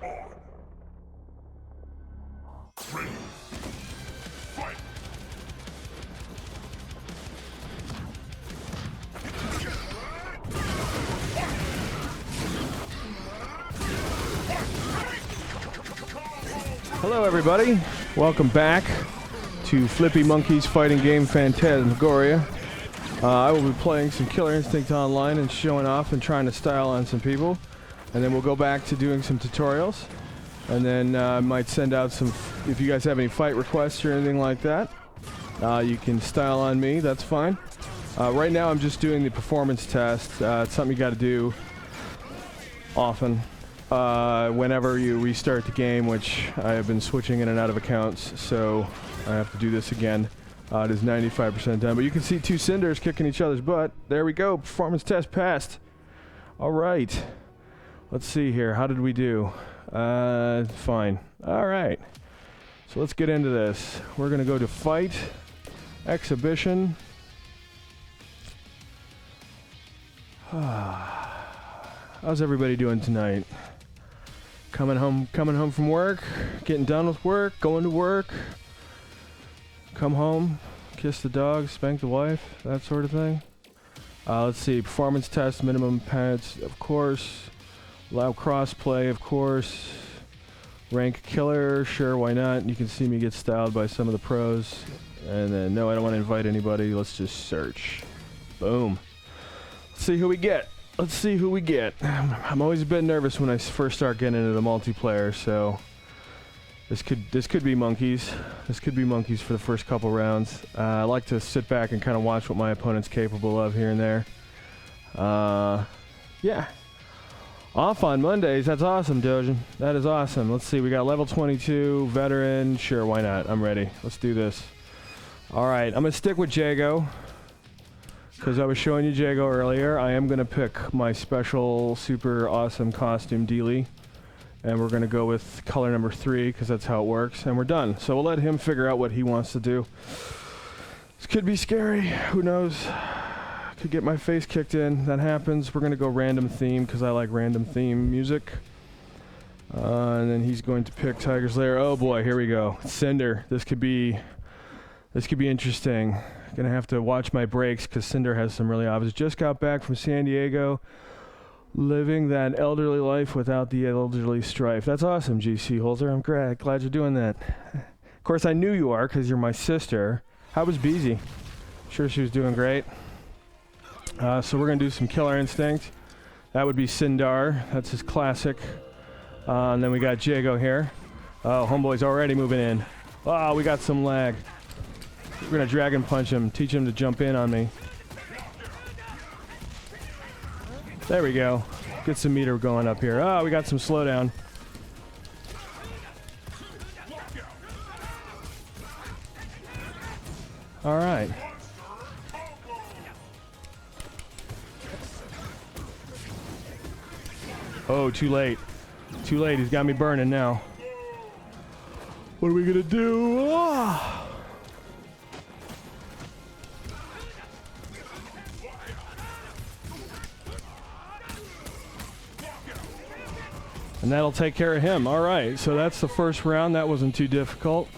Hello everybody, welcome back to Flippimonkey's fighting game Phantasmagoria. I will be playing some Killer Instinct Online and showing off and trying to style on some people. And then we'll go back to doing some tutorials. And then I might send out some, if you guys have any fight requests or anything like that, you can style on me, that's fine. Right now I'm just doing the performance test. It's something you got to do often. Whenever you restart the game, which I have been switching in and out of accounts, so I have to do this again. It is 95% done, but you can see two cinders kicking each other's butt. There we go, performance test passed. Alright, let's see here, how did we do? Fine. Alright, so let's get into this. We're gonna go to fight, exhibition. How's everybody doing tonight? Coming home from work, getting done with work, going to work, come home, kiss the dog, spank the wife, that sort of thing. Let's see, performance test, minimum pads, of course. Allow crossplay, of course. Rank killer, sure, why not? You can see me get styled by some of the pros. And then, no, I don't want to invite anybody, let's just search. Boom. Let's see who we get. Let's see who we get. I'm always a bit nervous when I first start getting into the multiplayer, so this could be monkeys. This could be monkeys for the first couple rounds. I like to sit back and kind of watch what my opponent's capable of here and there. Yeah. Off on Mondays. That's awesome, Dojin. That is awesome. Let's see. We got level 22, veteran. Sure, why not? I'm ready. Let's do this. All right. I'm going to stick with Jago. Because I was showing you Jago earlier, I am going to pick my special super awesome costume dealie. And we're going to go with color number 3 because that's how it works. And we're done. So we'll let him figure out what he wants to do. This could be scary. Who knows? Could get my face kicked in. That happens. We're going to go random theme because I like random theme music. And then he's going to pick Tiger's Lair. Oh boy, here we go. Cinder. This could be interesting. Gonna have to watch my breaks because Cinder has some really obvious. Just got back from San Diego, living that elderly life without the elderly strife. That's awesome, Seeholzer. I'm glad you're doing that. Of course, I knew you are because you're my sister. How was Beezy? Sure, she was doing great. So we're gonna do some Killer Instinct. That would be Sindar. That's his classic. And then we got Jago here. Oh, homeboy's already moving in. Oh, we got some lag. We're gonna dragon punch him, teach him to jump in on me. There we go. Get some meter going up here. Oh, we got some slowdown. All right. Oh, too late. Too late. He's got me burning now. What are we gonna do? Ah! And that'll take care of him. All right, so that's the first round. That wasn't too difficult.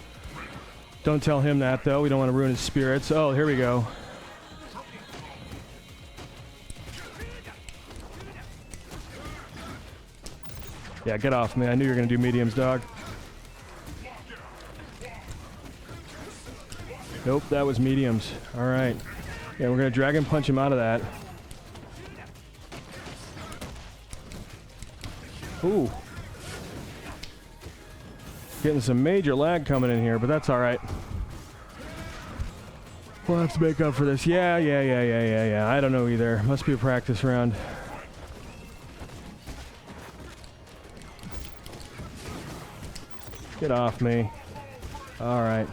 Don't tell him that, though. We don't want to ruin his spirits. Oh, here we go. Yeah, get off me. I knew you were going to do mediums, dog. Nope, that was mediums. All right. Yeah, we're going to dragon punch him out of that. Ooh. Getting some major lag coming in here, but that's all right. We'll have to make up for this. Yeah. I don't know either. Must be a practice round. Get off me. All right.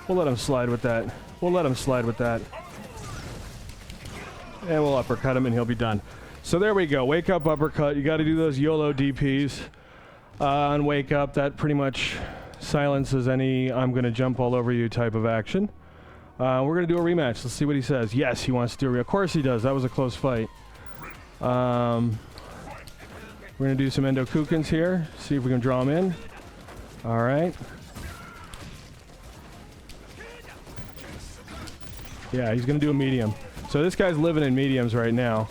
We'll let him slide with that. We'll let him slide with that. And we'll uppercut him and he'll be done. So there we go. Wake up, uppercut. You got to do those YOLO DPs on wake up. That pretty much silences any I'm going to jump all over you type of action. We're going to do a rematch. Let's see what he says. Yes, he wants to do a rematch. Of course he does. That was a close fight. We're going to do some Endokukins here. See if we can draw him in. All right. Yeah, he's going to do a medium. So this guy's living in mediums right now.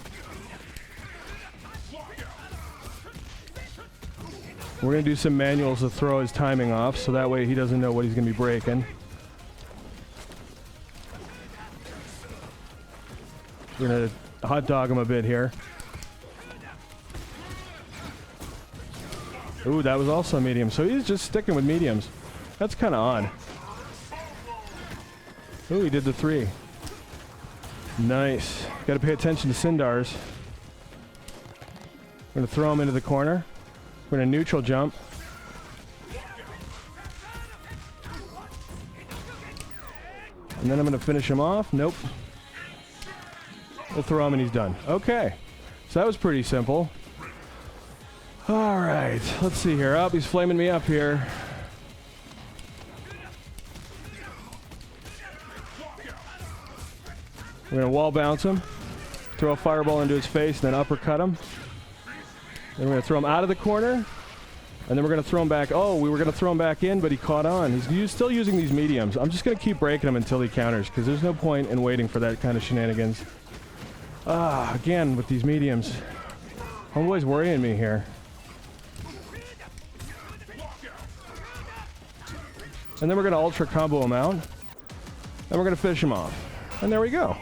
We're going to do some manuals to throw his timing off, so that way he doesn't know what he's going to be breaking. We're going to hot dog him a bit here. Ooh, that was also a medium. So he's just sticking with mediums. That's kind of odd. Ooh, he did the 3. Nice. Got to pay attention to Sindars. We're going to throw him into the corner. We're going to neutral jump. And then I'm going to finish him off. Nope. We'll throw him and he's done. Okay. So that was pretty simple. All right. Let's see here. Oh, he's flaming me up here. We're going to wall bounce him. Throw a fireball into his face and then uppercut him. Then we're going to throw him out of the corner. And then we're going to throw him back. Oh, we were going to throw him back in, but he caught on. He's still using these mediums. I'm just going to keep breaking him until he counters, because there's no point in waiting for that kind of shenanigans. Again, with these mediums. Homeboy's worrying me here. And then we're going to ultra combo him out. And we're going to finish him off. And there we go.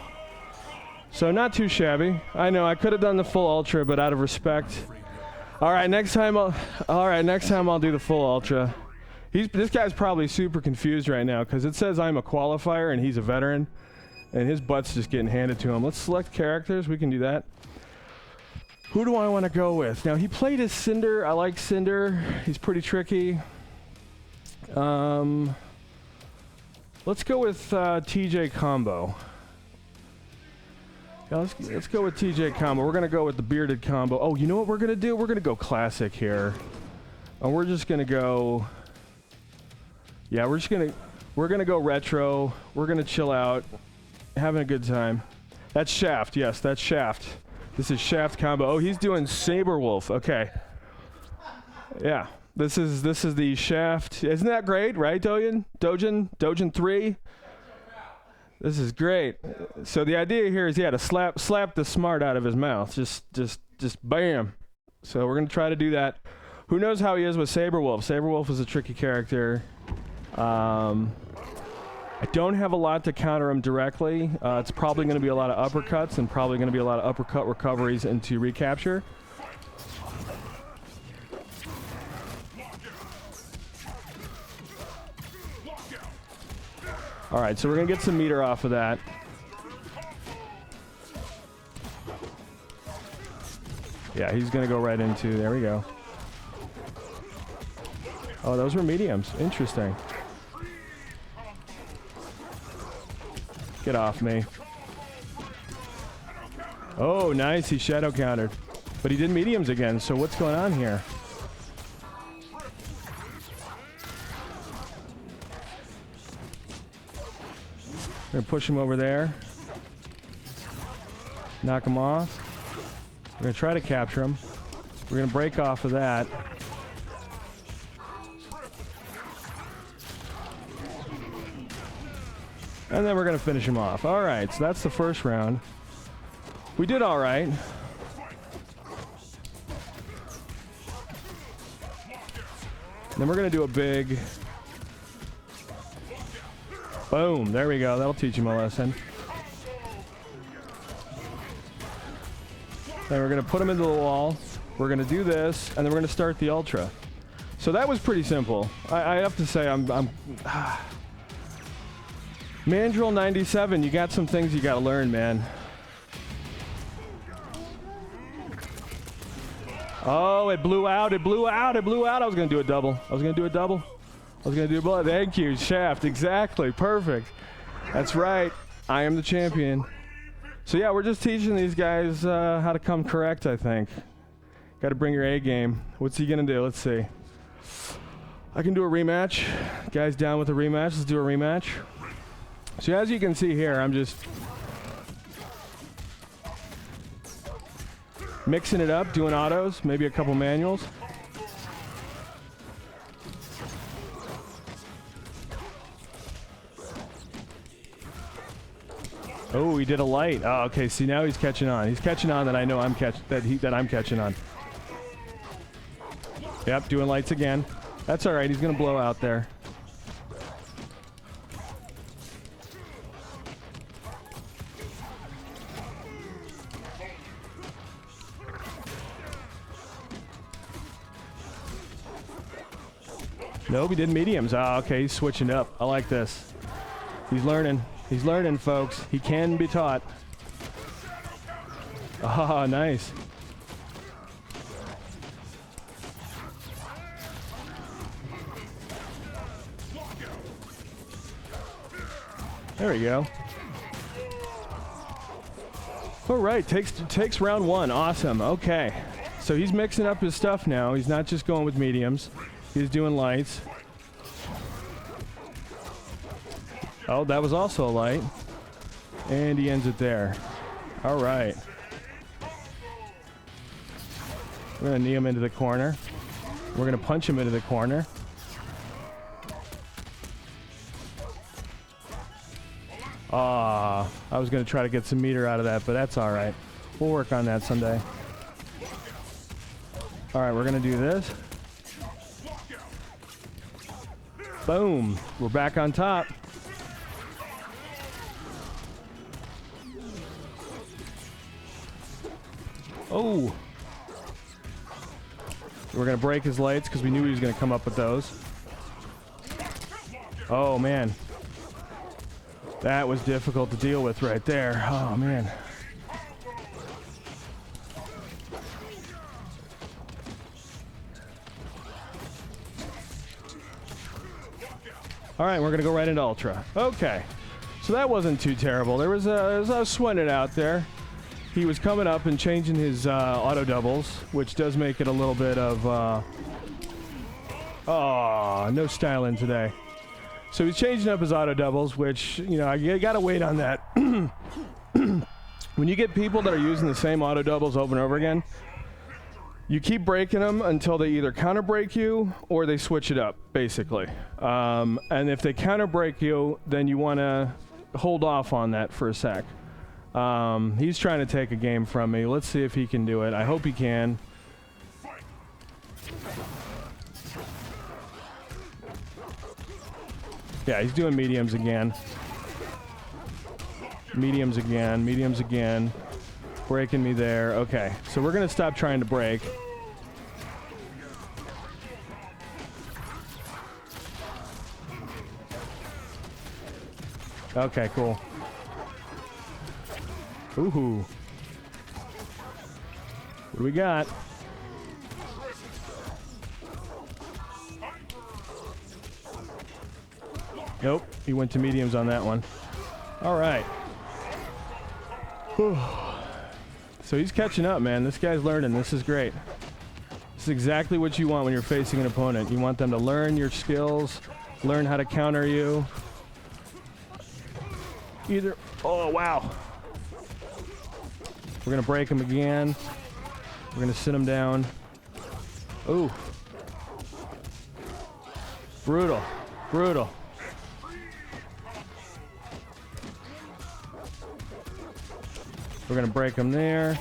So not too shabby. I know I could have done the full ultra, but out of respect. All right, next time I'll do the full ultra. This guy's probably super confused right now because it says I'm a qualifier and he's a veteran, and his butt's just getting handed to him. Let's select characters. We can do that. Who do I want to go with? Now he played as Cinder. I like Cinder. He's pretty tricky. Let's go with TJ Combo. Yeah, let's go with TJ Combo. We're gonna go with the bearded combo. Oh, you know what we're gonna do? We're gonna go classic here, and we're just gonna go. Yeah, we're gonna go retro. We're gonna chill out, having a good time. That's Shaft. Yes, that's Shaft. This is Shaft Combo. Oh, he's doing Saberwolf. Okay. Yeah, this is the Shaft. Isn't that great, right, Dojin 3. This is great. So the idea here is, yeah, to slap the smart out of his mouth. Just bam. So we're going to try to do that. Who knows how he is with Saberwolf? Saberwolf is a tricky character. I don't have a lot to counter him directly. It's probably going to be a lot of uppercuts and probably going to be a lot of uppercut recoveries into recapture. All right, so we're going to get some meter off of that. Yeah, he's going to go right into, there we go. Oh, those were mediums. Interesting. Get off me. Oh, nice. He shadow countered. But he did mediums again, so what's going on here? We're gonna push him over there. Knock him off. We're gonna try to capture him. We're gonna break off of that. And then we're gonna finish him off. All right, so that's the first round. We did all right. Then we're gonna do a big boom. There we go. That'll teach him a lesson. Then we're going to put him into the wall. We're going to do this, and then we're going to start the ultra. So that was pretty simple. I have to say, Mandrill 97, you got some things you got to learn, man. Oh, it blew out. It blew out. It blew out. I was going to do a double. Thank you, Shaft. Exactly. Perfect. That's right. I am the champion. So yeah, we're just teaching these guys how to come correct, I think. Got to bring your A game. What's he going to do? Let's see. I can do a rematch. Guys down with a rematch. Let's do a rematch. So as you can see here, I'm just mixing it up, doing autos, maybe a couple manuals. Oh, he did a light. Oh, okay. See, now he's catching on. He's catching on that I know I'm catching on. Yep, doing lights again. That's all right. He's gonna blow out there. Nope, he did mediums. Oh, okay. He's switching up. I like this. He's learning. He's learning, folks. He can be taught. Ah, nice. There we go. All right, takes round one. Awesome. Okay. So he's mixing up his stuff now. He's not just going with mediums. He's doing lights. Oh, that was also a light. And he ends it there. All right. We're going to knee him into the corner. We're going to punch him into the corner. Ah, I was going to try to get some meter out of that, but that's all right. We'll work on that someday. All right, we're going to do this. Boom. We're back on top. Oh. We're going to break his lights because we knew he was going to come up with those. Oh, man. That was difficult to deal with right there. Oh, man. All right, we're going to go right into Ultra. Okay. So that wasn't too terrible. There was I was sweating it out there. He was coming up and changing his auto doubles, which does make it a little bit of... oh, no styling today. So he's changing up his auto doubles, which, you know, you got to wait on that. When you get people that are using the same auto doubles over and over again, you keep breaking them until they either counter break you or they switch it up, basically. And if they counter break you, then you want to hold off on that for a sec. He's trying to take a game from me. Let's see if he can do it. I hope he can. Yeah, he's doing mediums again. Mediums again. Mediums again. Breaking me there. Okay, so we're going to stop trying to break. Okay, cool. Ooh. What do we got? Nope, he went to mediums on that one. All right. Whew. So he's catching up, man. This guy's learning. This is great. This is exactly what you want when you're facing an opponent. You want them to learn your skills, learn how to counter you. Either... Oh, wow. We're going to break him again. We're going to sit him down. Ooh. Brutal. Brutal. We're going to break him there.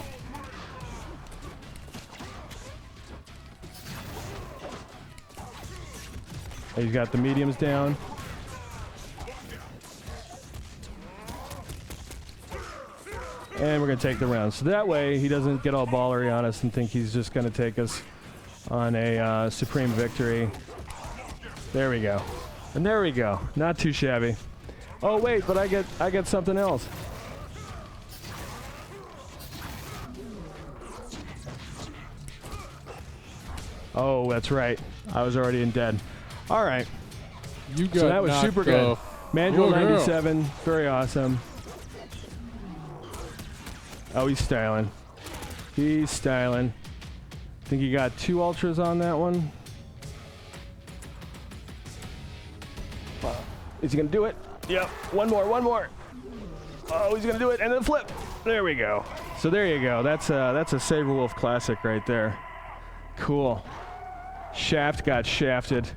He's got the mediums down. And we're going to take the round. So that way he doesn't get all ballery on us and think he's just going to take us on a supreme victory. There we go. And there we go. Not too shabby. Oh, wait, but I get something else. Oh, that's right. I was already in dead. All right. You got so that was super good. Manual 97. Very awesome. Oh, he's styling. He's styling. I think he got 2 ultras on that one. Is he gonna do it? Yep. One more. Oh, he's gonna do it, and then flip. There we go. So there you go. That's a Saberwolf classic right there. Cool. Shaft got shafted.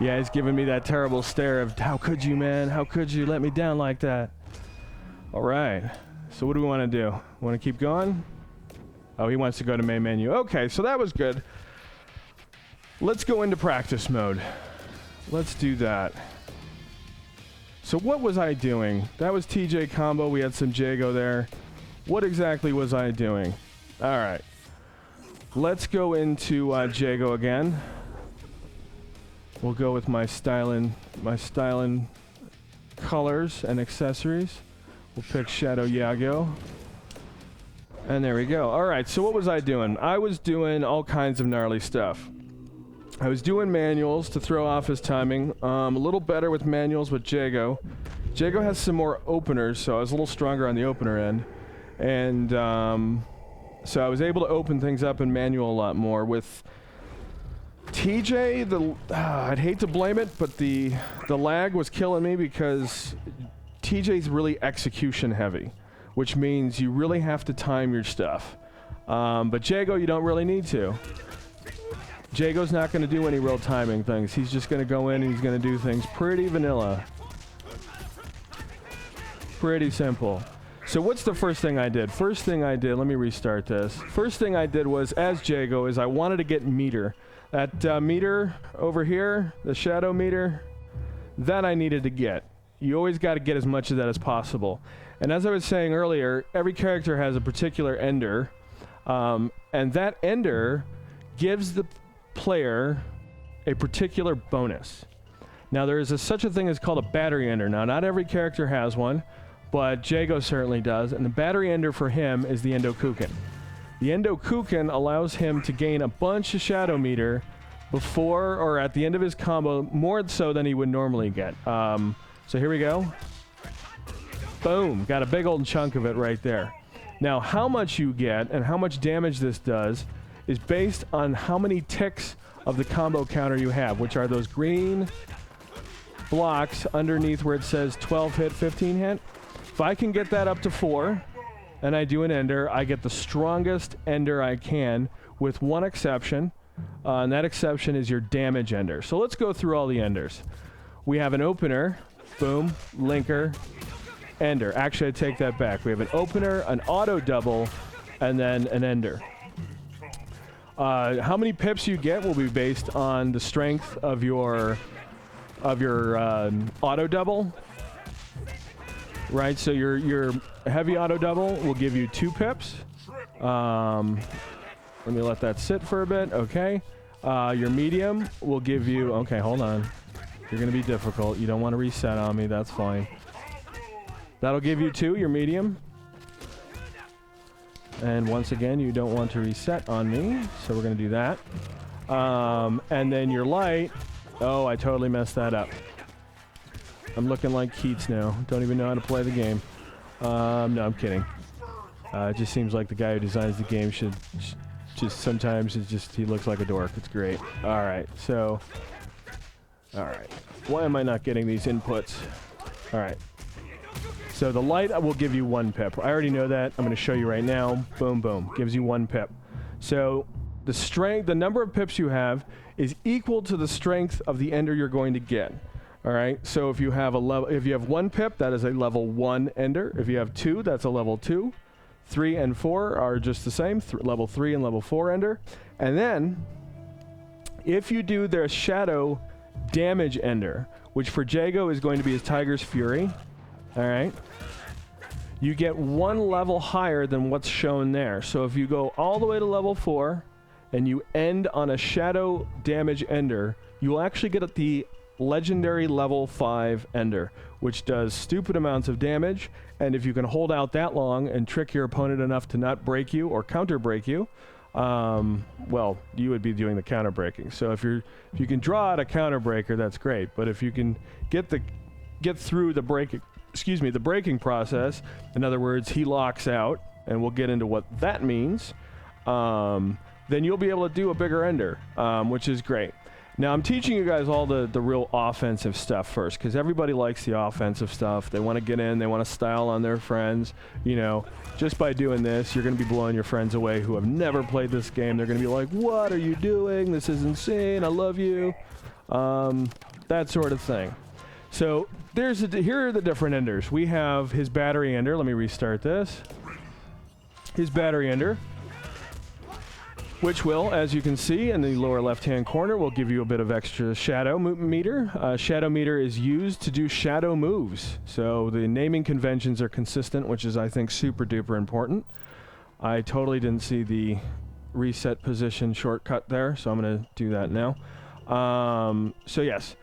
Yeah, he's giving me that terrible stare of, how could you, man? How could you let me down like that? All right. So what do we want to do? Want to keep going? Oh, he wants to go to main menu. Okay, so that was good. Let's go into practice mode. Let's do that. So what was I doing? That was TJ combo. We had some Jago there. What exactly was I doing? All right. Let's go into Jago again. We'll go with my styling colors and accessories. We'll pick Shadow Yago. And there we go. All right, so what was I doing? I was doing all kinds of gnarly stuff. I was doing manuals to throw off his timing. A little better with manuals with Jago. Jago has some more openers, so I was a little stronger on the opener end. And so I was able to open things up in manual a lot more. With TJ, I'd hate to blame it, but the lag was killing me because TJ's really execution heavy, which means you really have to time your stuff. But Jago, you don't really need to. Jago's not going to do any real timing things. He's just going to go in and he's going to do things pretty vanilla. Pretty simple. So what's the first thing I did? First thing I did, let me restart this. First thing I did was, as Jago, is I wanted to get meter. That meter over here, the shadow meter, that I needed to get. You always got to get as much of that as possible. And as I was saying earlier, every character has a particular ender. And that ender gives the player a particular bonus. Now there is such a thing as called a battery ender. Now not every character has one, but Jago certainly does, and the battery ender for him is the Endokuken. The Endokuken allows him to gain a bunch of shadow meter before or at the end of his combo, more so than he would normally get. So here we go. Boom, got a big old chunk of it right there. Now how much you get and how much damage this does is based on how many ticks of the combo counter you have, which are those green blocks underneath where it says 12 hit, 15 hit. If I can get that up to 4, and I do an ender, I get the strongest ender I can, with one exception, and that exception is your damage ender. So let's go through all the enders. We have an opener, boom, linker, ender. Actually, I take that back. We have an opener, an auto double, and then an ender. How many pips you get will be based on the strength of your auto double, right? So your heavy auto double will give you 2 pips. Let me let that sit for a bit. Okay. Your medium will give you. Okay, hold on. You're gonna be difficult. You don't want to reset on me. That's fine. That'll give you 2. Your medium. And once again, you don't want to reset on me, so we're going to do that. And then your light. Oh, I totally messed that up. I'm looking like Keats now. Don't even know how to play the game. No, I'm kidding. It just seems like the guy who designs the game should just sometimes he looks like a dork. It's great. All right, so. All right. Why am I not getting these inputs? All right. So the light will give you 1 pip. I already know that. I'm going to show you right now. Boom, boom. Gives you 1 pip. So the strength, the number of pips you have is equal to the strength of the ender you're going to get. All right. So if you have 1 pip, that is a level 1 ender. If you have 2, that's a level 2. 3 and 4 are just the same. Level 3 and level 4 ender. And then if you do their shadow damage ender, which for Jago is going to be his Tiger's Fury. All right. You get 1 level higher than what's shown there. So if you go all the way to level 4 and you end on a shadow damage ender, you will actually get the legendary level 5 ender, which does stupid amounts of damage. And if you can hold out that long and trick your opponent enough to not break you or counter break you, well, you would be doing the counter breaking. So if you can draw out a counter breaker, that's great. But if you can get through the breaking process, in other words, he locks out and we'll get into what that means, then you'll be able to do a bigger ender, which is great. Now, I'm teaching you guys all the real offensive stuff first, because everybody likes the offensive stuff. They want to get in. They want to style on their friends. You know, just by doing this, you're going to be blowing your friends away who have never played this game. They're going to be like, what are you doing? This is insane. I love you. That sort of thing. So here are the different enders. We have his battery ender. Let me restart this. His battery ender, which will, as you can see in the lower left-hand corner, will give you a bit of extra shadow meter. Shadow meter is used to do shadow moves. So the naming conventions are consistent, which is, I think, super duper important. I totally didn't see the reset position shortcut there, so I'm going to do that now. So yes,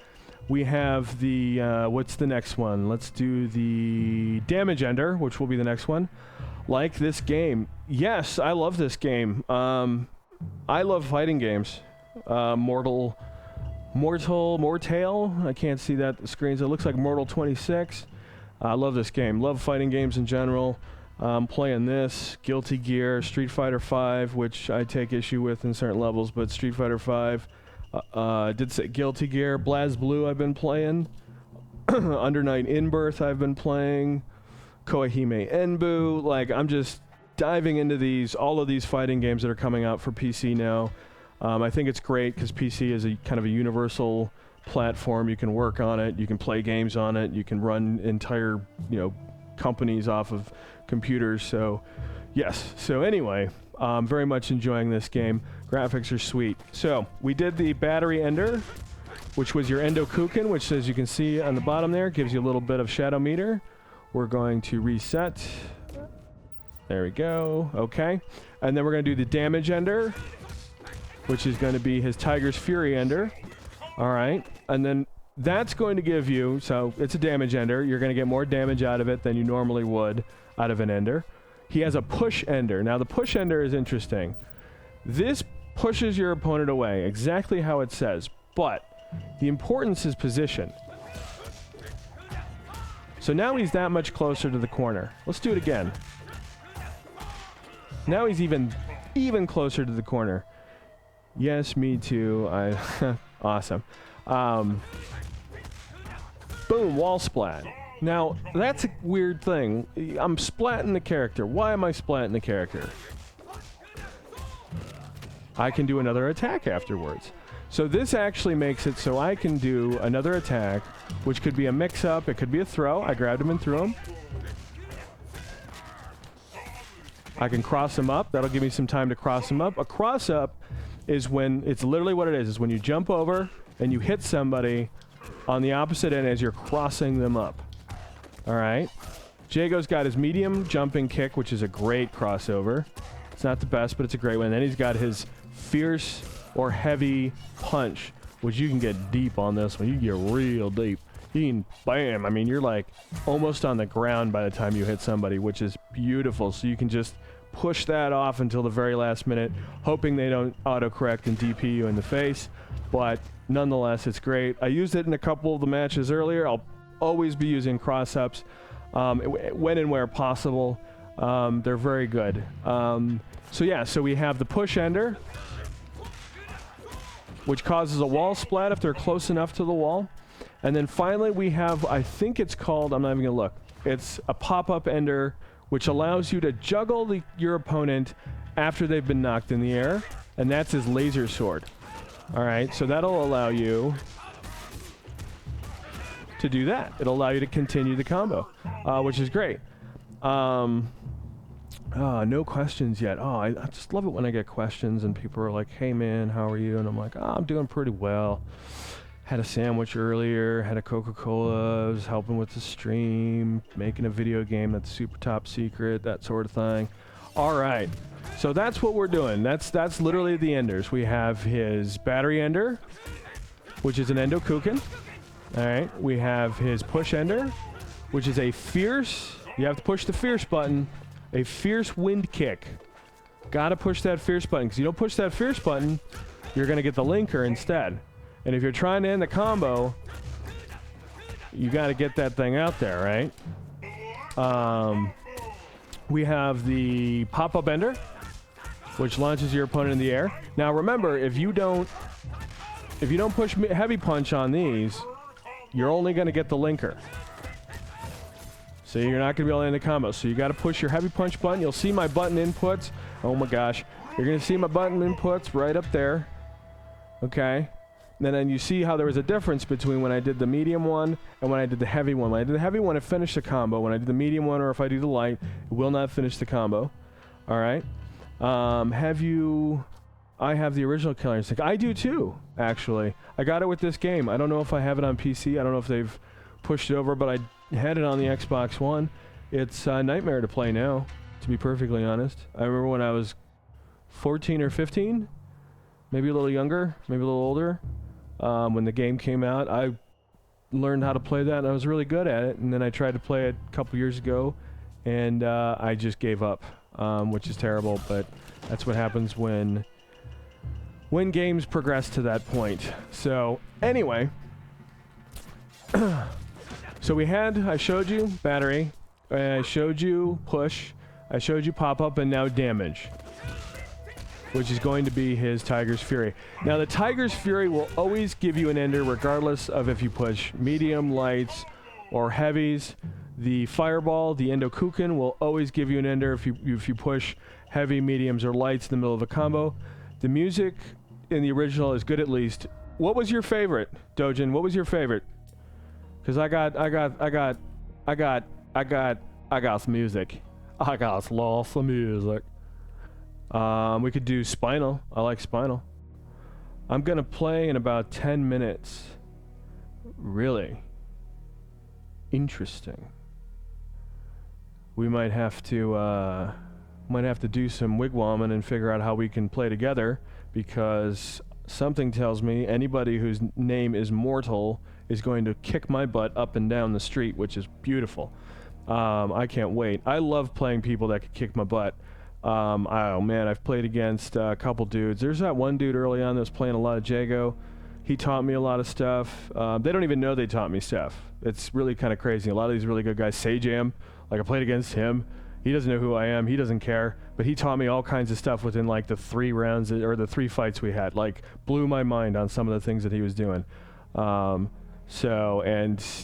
we have the, what's the next one? Let's do the damage ender, which will be the next one. Like this game. Yes, I love this game. I love fighting games. Mortal. I can't see that the screens. It looks like Mortal 26. I love this game. Love fighting games in general. Playing this, Guilty Gear, Street Fighter V, which I take issue with in certain levels, but Street Fighter V. Did say Guilty Gear, BlazBlue I've been playing. Under Night In-Birth I've been playing. Koihime Enbu. Like, I'm just diving into all of these fighting games that are coming out for PC now. I think it's great because PC is a kind of a universal platform. You can work on it, you can play games on it, you can run entire, companies off of computers. So, yes. So anyway, very much enjoying this game. Graphics are sweet. So we did the battery ender, which was your Endo Kuken, which, as you can see on the bottom there, gives you a little bit of shadow meter. We're going to reset. There we go. Okay. And then we're going to do the damage ender, which is going to be his Tiger's Fury ender. All right. And then that's going to give you, so it's a damage ender. You're going to get more damage out of it than you normally would out of an ender. He has a push ender. Now, the push ender is interesting. This pushes your opponent away, exactly how it says. But the importance is position. So now he's that much closer to the corner. Let's do it again. Now he's even closer to the corner. Yes, me too. Awesome. Boom, wall splat. Now, that's a weird thing. I'm splatting the character. Why am I splatting the character? I can do another attack afterwards. So this actually makes it so I can do another attack, which could be a mix-up. It could be a throw. I grabbed him and threw him. I can cross him up. That'll give me some time to cross him up. A cross-up is when, it's literally what it is when you jump over and you hit somebody on the opposite end as you're crossing them up. All right. Jago's got his medium jumping kick, which is a great crossover. It's not the best, but it's a great one. And then he's got his fierce or heavy punch, which you can get deep on this one. You can get real deep. You can, bam, I mean, you're like almost on the ground by the time you hit somebody, which is beautiful. So you can just push that off until the very last minute, hoping they don't autocorrect and DP you in the face. But nonetheless, it's great. I used it in a couple of the matches earlier. I'll always be using cross-ups when and where possible. They're very good. So yeah, so we have the push ender, which causes a wall splat if they're close enough to the wall. And then finally we have, I think it's called, I'm not even gonna look, it's a pop-up ender, which allows you to juggle your opponent after they've been knocked in the air, and that's his laser sword. All right, so that'll allow you to do that. It'll allow you to continue the combo, which is great. No questions yet. Oh, I just love it when I get questions and people are like, hey man, how are you? And I'm like, oh, I'm doing pretty well. Had a sandwich earlier, had a Coca-Cola, I was helping with the stream, making a video game that's super top secret, that sort of thing. All right, so that's what we're doing. That's literally the enders. We have his battery ender, which is an Endo Kuken. All right, we have his push ender, which is a fierce, you have to push the fierce button, a fierce wind kick. Gotta push that fierce button, because you don't push that fierce button, you're gonna get the linker instead. And if you're trying to end the combo, you gotta get that thing out there, right? We have the pop-up ender, which launches your opponent in the air. Now remember, if you don't push heavy punch on these, you're only going to get the linker. So you're not going to be able to end the combo. So you got to push your heavy punch button. You'll see my button inputs. Oh my gosh. You're going to see my button inputs right up there. Okay. And then you see how there was a difference between when I did the medium one and when I did the heavy one. When I did the heavy one, it finished the combo. When I did the medium one, or if I do the light, it will not finish the combo. All right. I have the original Killer Instinct. I do too, actually. I got it with this game. I don't know if I have it on PC. I don't know if they've pushed it over, but I had it on the Xbox One. It's a nightmare to play now, to be perfectly honest. I remember when I was 14 or 15, maybe a little younger, maybe a little older. When the game came out, I learned how to play that, and I was really good at it. And then I tried to play it a couple years ago, and I just gave up, which is terrible. But that's what happens when games progress to that point. So anyway, so I showed you battery, I showed you push, I showed you pop-up, and now damage, which is going to be his Tiger's Fury. Now, the Tiger's Fury will always give you an ender regardless of if you push medium, lights, or heavies. The Fireball, the Endokuken, will always give you an ender if you push heavy, mediums, or lights in the middle of a combo. The music in the original is good at least. What was your favorite, Dojin? What was your favorite? Because I got some music. I got lots of music. We could do Spinal. I like Spinal. I'm gonna play in about 10 minutes. Really? Interesting. We might have to do some wigwamming and figure out how we can play together, because something tells me anybody whose name is Mortal is going to kick my butt up and down the street, which is beautiful. I can't wait. I love playing people that can kick my butt. Oh man, I've played against a couple dudes. There's that one dude early on that was playing a lot of Jago. He taught me a lot of stuff. They don't even know they taught me stuff. It's really kind of crazy. A lot of these really good guys, Sajam, like I played against him. He doesn't know who I am. He doesn't care. But he taught me all kinds of stuff within like the 3 rounds or the 3 fights we had. Like blew my mind on some of the things that he was doing. And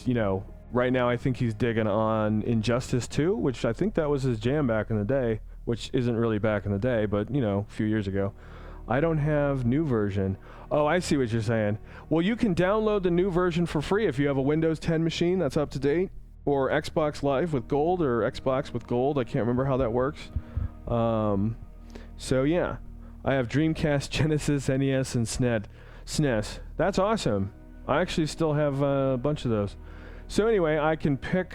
you know, right now I think he's digging on Injustice 2, which I think that was his jam back in the day, which isn't really back in the day, but you know, a few years ago. I don't have new version. Oh, I see what you're saying. Well, you can download the new version for free if you have a Windows 10 machine that's up to date, or Xbox Live with Gold, or Xbox with Gold. I can't remember how that works. So yeah, I have Dreamcast, Genesis, NES, and SNES. That's awesome. I actually still have a bunch of those. So anyway, I can pick.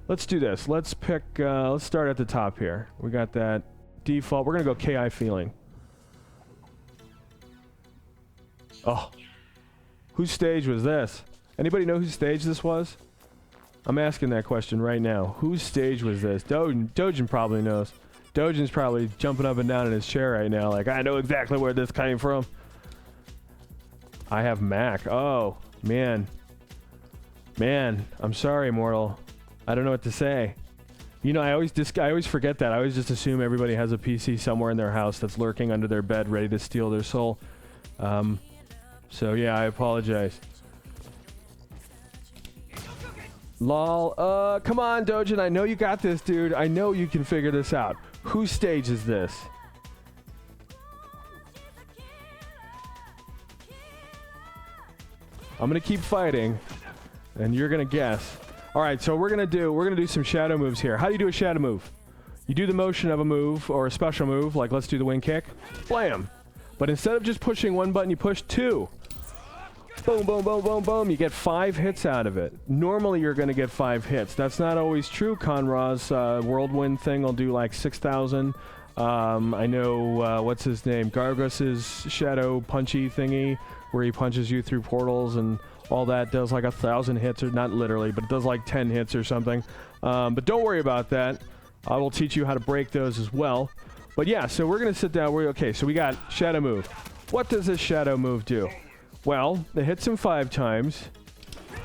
Let's do this. Let's pick. Let's start at the top here. We got that default. We're gonna go KI Feeling. Oh, whose stage was this? Anybody know whose stage this was? I'm asking that question right now. Whose stage was this? Dojin probably knows. Dojin's probably jumping up and down in his chair right now, like, I know exactly where this came from. I have Mac. Oh, man. Man, I'm sorry, Mortal. I don't know what to say. You know, I always forget that. I always just assume everybody has a PC somewhere in their house that's lurking under their bed, ready to steal their soul. So yeah, I apologize. Lol. Come on, Dojin. I know you got this, dude. I know you can figure this out. Whose stage is this? I'm gonna keep fighting, and you're gonna guess. All right, so we're gonna do some shadow moves here. How do you do a shadow move? You do the motion of a move or a special move, like let's do the wing kick. Blam! But instead of just pushing one button, you push 2. Boom, boom, boom, boom, boom. You get 5 hits out of it. Normally, you're going to get 5 hits. That's not always true. Conrad's whirlwind thing will do like 6,000. I know, what's his name? Gargus's shadow punchy thingy, where he punches you through portals and all that, does like 1,000 hits, or not literally, but it does like 10 hits or something. But don't worry about that. I will teach you how to break those as well. But yeah, so we're going to sit down. Okay, so we got shadow move. What does this shadow move do? Well, it hits him 5 times.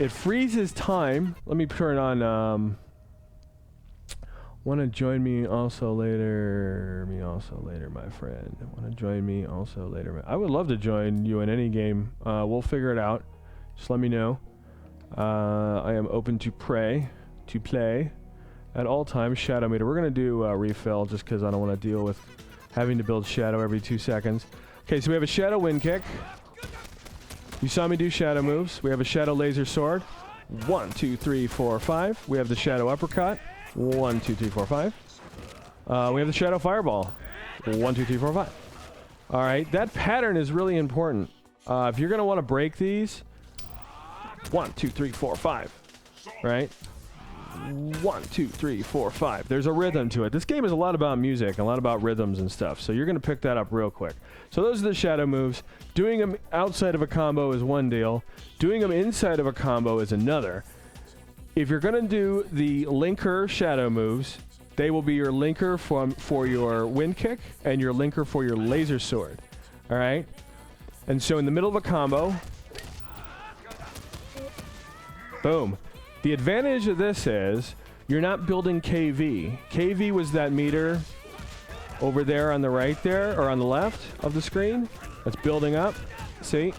It freezes time. Let me turn on Want to join me also later? Me also later, my friend. Want to join me also later? I would love to join you in any game. We'll figure it out. Just let me know. I am open to play at all times. Shadow meter. We're gonna do refill just because I don't want to deal with having to build shadow every 2 seconds. Okay, so we have a shadow wind kick. You saw me do shadow moves. We have a shadow laser sword. 1, 2, 3, 4, 5. We have the shadow uppercut. 1, 2, 3, 4, 5. We have the shadow fireball. 1, 2, 3, 4, 5. All right, that pattern is really important. If you're gonna want to break these, 1, 2, 3, 4, 5. Right? 1, 2, 3, 4, 5. There's a rhythm to it. This game is a lot about music, a lot about rhythms and stuff. So you're gonna pick that up real quick. So those are the shadow moves. Doing them outside of a combo is one deal. Doing them inside of a combo is another. If you're gonna do the linker shadow moves, they will be your linker for your wind kick and your linker for your laser sword. All right? And so in the middle of a combo, boom. The advantage of this is you're not building KV. KV was that meter over there on the right there, or on the left of the screen. That's building up. See?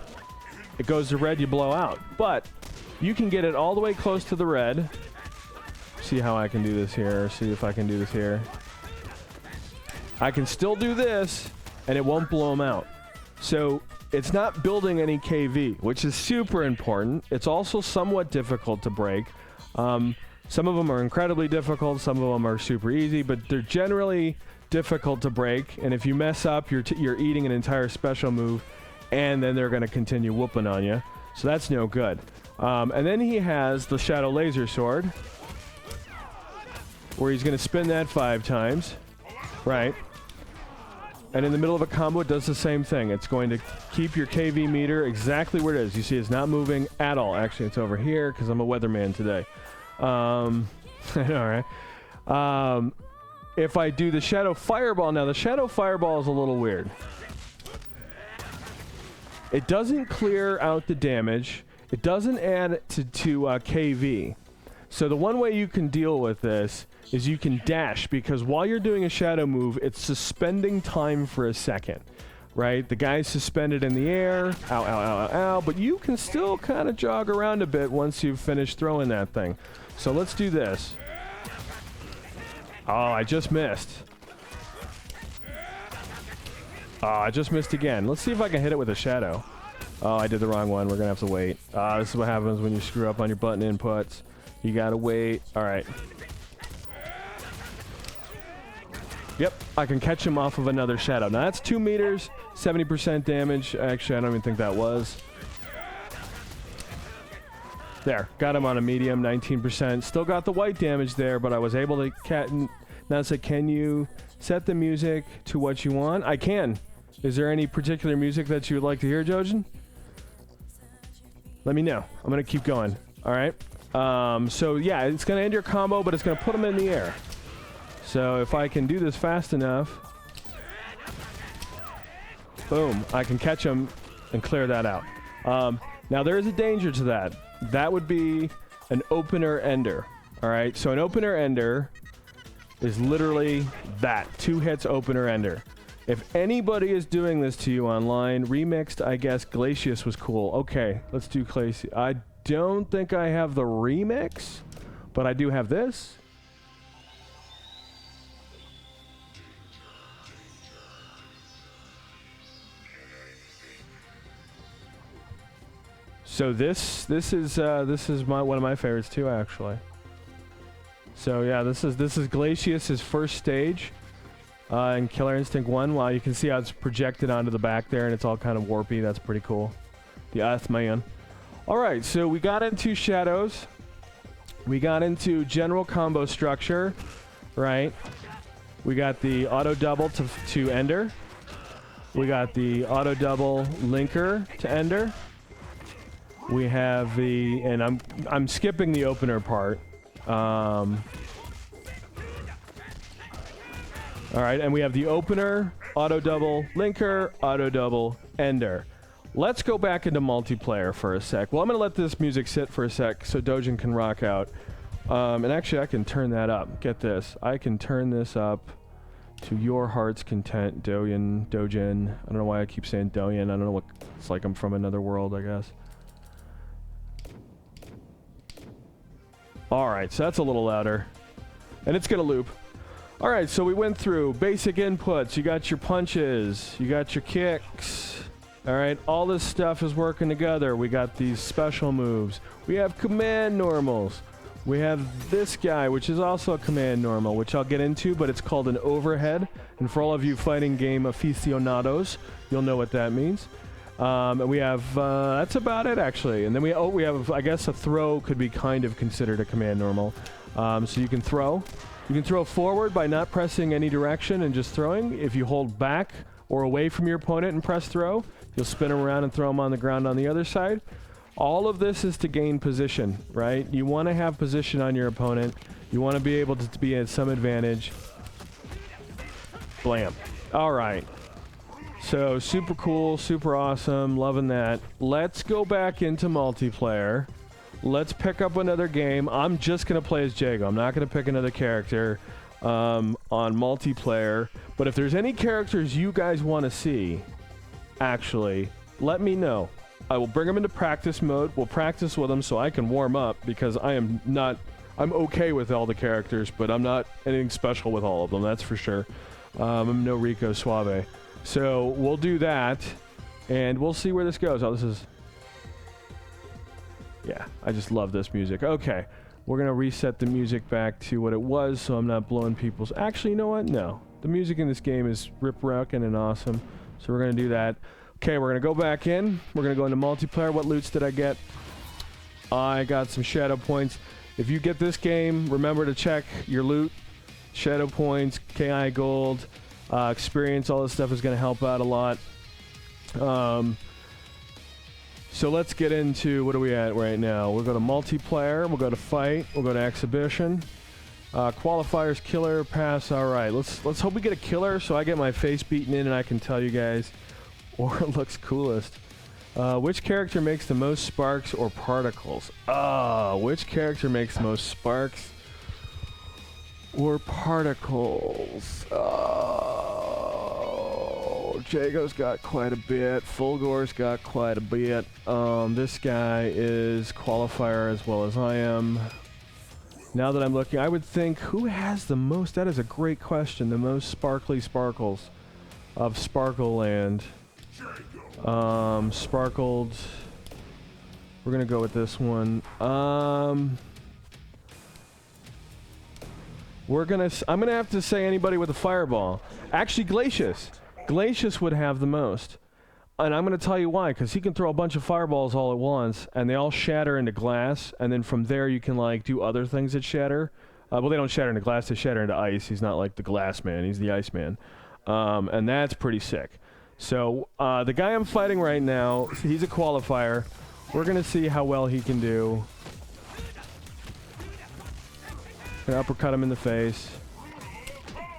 It goes to red, you blow out. But you can get it all the way close to the red. See how I can do this here. See if I can do this here. I can still do this, and it won't blow them out. So it's not building any KV, which is super important. It's also somewhat difficult to break. Some of them are incredibly difficult. Some of them are super easy, but they're generally difficult to break. And if you mess up, you're eating an entire special move, and then they're going to continue whooping on you. So that's no good. And then he has the shadow laser sword, where he's going to spin that 5 times. Right. And in the middle of a combo, it does the same thing. It's going to keep your KV meter exactly where it is. You see it's not moving at all. Actually, it's over here because I'm a weatherman today. All right. If I do the shadow fireball, now the shadow fireball is a little weird. It doesn't clear out the damage. It doesn't add to KV. So the one way you can deal with this is you can dash, because while you're doing a shadow move, it's suspending time for a second, right? The guy's suspended in the air, ow, ow, ow, ow, ow, but you can still kind of jog around a bit once you've finished throwing that thing. So let's do this. Oh, I just missed. Oh, I just missed again. Let's see if I can hit it with a shadow. Oh, I did the wrong one. We're gonna have to wait. This is what happens when you screw up on your button inputs. You gotta wait. All right. Yep, I can catch him off of another shadow. Now that's 2 meters, 70% damage. Actually, I don't even think that was. There, got him on a medium, 19%. Still got the white damage there, but I was able to now say, can you set the music to what you want? I can. Is there any particular music that you would like to hear, Jojin? Let me know. I'm gonna keep going. All right. So yeah, it's gonna end your combo, but it's gonna put them in the air. So if I can do this fast enough, boom, I can catch them and clear that out. Now there is a danger to that. That would be an opener ender. All right, so an opener ender is literally that, 2 hits opener ender. If anybody is doing this to you online, remixed, I guess Glacius was cool. Okay, let's do Glacius. I don't think I have the remix, but I do have this. So this is one of my favorites too, actually. So yeah, this is Glacius' first stage in Killer Instinct 1. Wow, you can see how it's projected onto the back there, and it's all kind of warpy. That's pretty cool. The Earthman. All right, so we got into shadows. We got into general combo structure, right? We got the auto double to ender. We got the auto double linker to ender. We have the, and I'm skipping the opener part. All right, and we have the opener, auto double linker, auto double ender. Let's go back into multiplayer for a sec. Well, I'm gonna let this music sit for a sec so Dojin can rock out. And actually, I can turn that up. Get this. I can turn this up to your heart's content, Dojin. I don't know why I keep saying Doyen. I don't know what... It's like I'm from another world, I guess. Alright, so that's a little louder. And it's gonna loop. Alright, so we went through basic inputs. You got your punches. You got your kicks. Alright, all this stuff is working together. We got these special moves. We have command normals. We have this guy, which is also a command normal, which I'll get into, but it's called an overhead. And for all of you fighting game aficionados, you'll know what that means. And we have, that's about it, actually. And then we have, I guess a throw could be kind of considered a command normal. So you can throw. You can throw forward by not pressing any direction and just throwing. If you hold back or away from your opponent and press throw, you'll spin them around and throw them on the ground on the other side. All of this is to gain position, right? You want to have position on your opponent. You want to be able to be at some advantage. Blam. All right. So super cool, super awesome, loving that. Let's go back into multiplayer. Let's pick up another game. I'm just going to play as Jago. I'm not going to pick another character on multiplayer. But if there's any characters you guys want to see, actually, let me know. I will bring them into practice mode. We'll practice with them so I can warm up, because I'm okay with all the characters, but I'm not anything special with all of them, that's for sure. I'm no Rico Suave. So we'll do that, and we'll see where this goes. Oh, this is... Yeah, I just love this music. Okay, we're going to reset the music back to what it was so I'm not blowing people's... Actually, you know what? No. The music in this game is rip-rockin' and awesome, so we're going to do that. Okay, we're going to go back in. We're going to go into multiplayer. What loots did I get? I got some shadow points. If you get this game, remember to check your loot. Shadow points, KI gold, experience, all this stuff is going to help out a lot. So let's get into, what are we at right now? We'll go to multiplayer, we'll go to fight, we'll go to exhibition. Qualifiers, killer, pass, alright. Let's hope we get a killer so I get my face beaten in and I can tell you guys or looks coolest. Which character makes the most sparks or particles? Which character makes the most sparks or particles? Jago's got quite a bit. Fulgor's got quite a bit. This guy is qualifier as well as I am. Now that I'm looking, I would think, who has the most? That is a great question. The most sparkly sparkles of Sparkle Land. Sparkled. We're gonna go with this one. I'm gonna have to say anybody with a fireball. Actually, Glacius. Glacius would have the most. And I'm gonna tell you why, because he can throw a bunch of fireballs all at once, and they all shatter into glass, and then from there you can like do other things that shatter. Well, they don't shatter into glass, they shatter into ice. He's not like the glass man, he's the ice man. And that's pretty sick. So, the guy I'm fighting right now, he's a qualifier. We're going to see how well he can do. Gonna uppercut him in the face.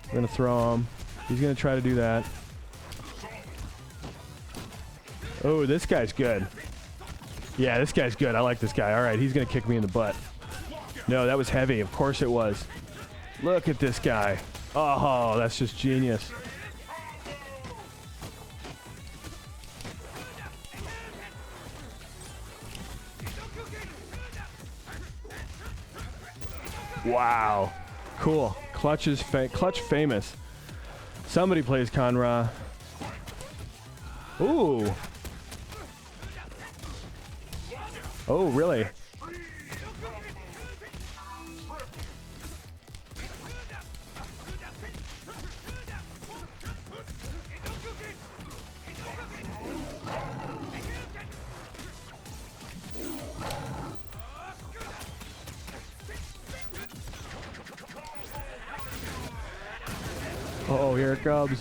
We're going to throw him. He's going to try to do that. Oh, this guy's good. Yeah, this guy's good. I like this guy. All right, he's going to kick me in the butt. No, that was heavy. Of course it was. Look at this guy. Oh, that's just genius. Wow. Cool. Clutch is Clutch famous. Somebody plays Conra. Ooh. Oh, really? Oh, here it comes.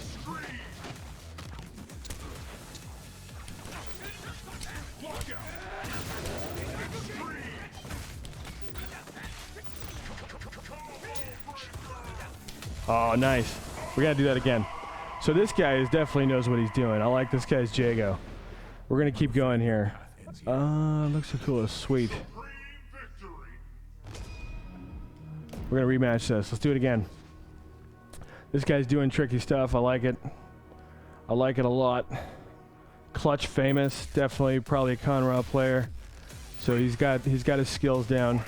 Oh, nice. We gotta do that again. So this guy definitely knows what he's doing. I like this guy's Jago. We're gonna keep going here. Looks so cool. Sweet. We're going to rematch this. Let's do it again. This guy's doing tricky stuff. I like it. I like it a lot. Clutch famous. Definitely probably a Conraw player. So he's got his skills down.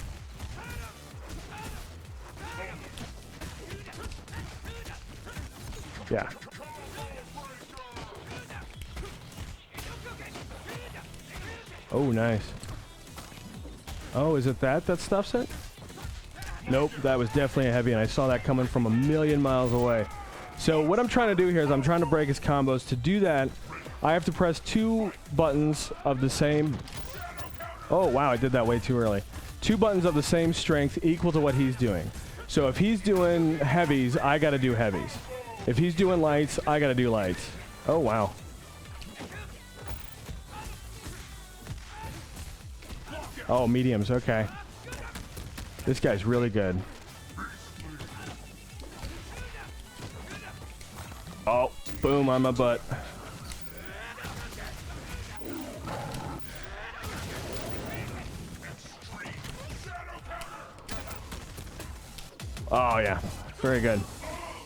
Yeah. Oh, nice. Oh, is it that stuffs it? Nope, that was definitely a heavy, and I saw that coming from a million miles away. So what I'm trying to do here is I'm trying to break his combos. To do that, I have to press 2 buttons of the same... Oh, wow, I did that way too early. 2 buttons of the same strength equal to what he's doing. So if he's doing heavies, I gotta do heavies. If he's doing lights, I gotta do lights. Oh, wow. Oh, mediums, okay. This guy's really good. Oh, boom on my butt. Oh, yeah. Very good.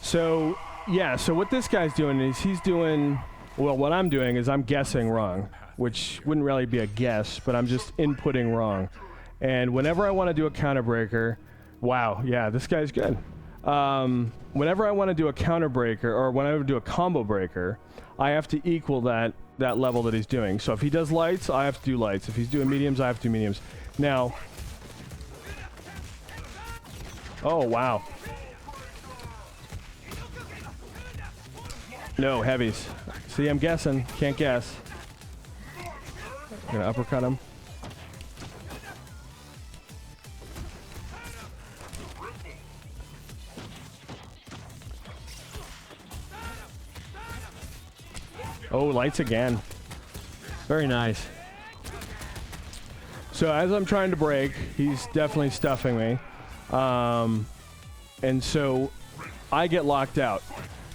So, yeah, so what this guy's doing is he's doing... Well, what I'm doing is I'm guessing wrong, which wouldn't really be a guess, but I'm just inputting wrong. And whenever I want to do a counter breaker... Wow, yeah, this guy's good. Whenever I want to do a counter breaker, or whenever I do a combo breaker, I have to equal that level that he's doing. So if he does lights, I have to do lights. If he's doing mediums, I have to do mediums. Now... Oh, wow. No, heavies. See, I'm guessing. Can't guess. I'm gonna uppercut him. Oh, lights again. Very nice. So as I'm trying to break, he's definitely stuffing me. And so I get locked out.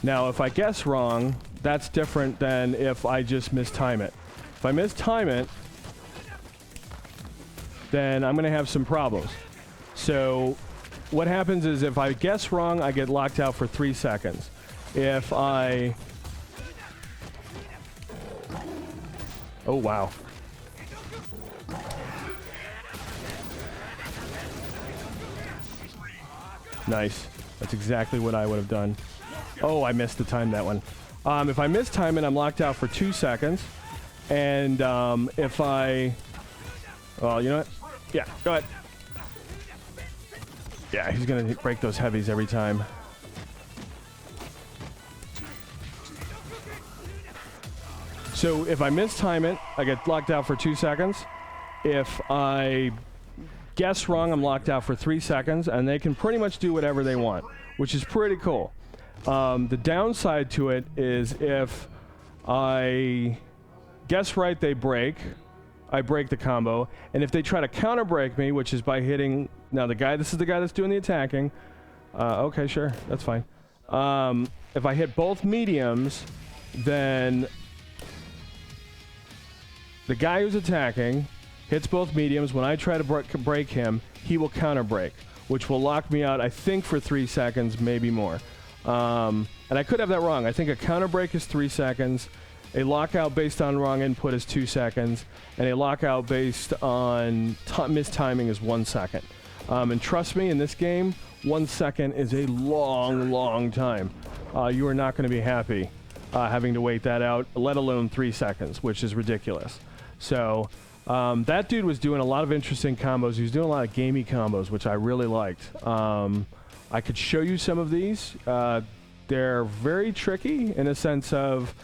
Now, if I guess wrong, that's different than if I just mistime it. If I mistime it, then I'm going to have some problems. So what happens is if I guess wrong, I get locked out for 3 seconds. If I... Oh, wow. Nice. That's exactly what I would have done. Oh, I missed the time that one. If I mistime it, I'm locked out for 2 seconds. And if I... Well, you know what? Yeah, go ahead. Yeah, he's going to break those heavies every time. So if I mistime it, I get locked out for 2 seconds. If I guess wrong, I'm locked out for 3 seconds, and they can pretty much do whatever they want, which is pretty cool. The downside to it is if I guess right, they break. I break the combo, and if they try to counter break me, which is by hitting... Now, this is the guy that's doing the attacking. Okay, sure, that's fine. If I hit both mediums, then the guy who's attacking hits both mediums. When I try to break him, he will counter break, which will lock me out, I think, for 3 seconds, maybe more. And I could have that wrong. I think a counter break is 3 seconds. A lockout based on wrong input is 2 seconds. And a lockout based on mistiming is 1 second. And trust me, in this game, 1 second is a long, long time. You are not going to be happy having to wait that out, let alone 3 seconds, which is ridiculous. So that dude was doing a lot of interesting combos. He was doing a lot of gamey combos, which I really liked. I could show you some of these. They're very tricky in a sense of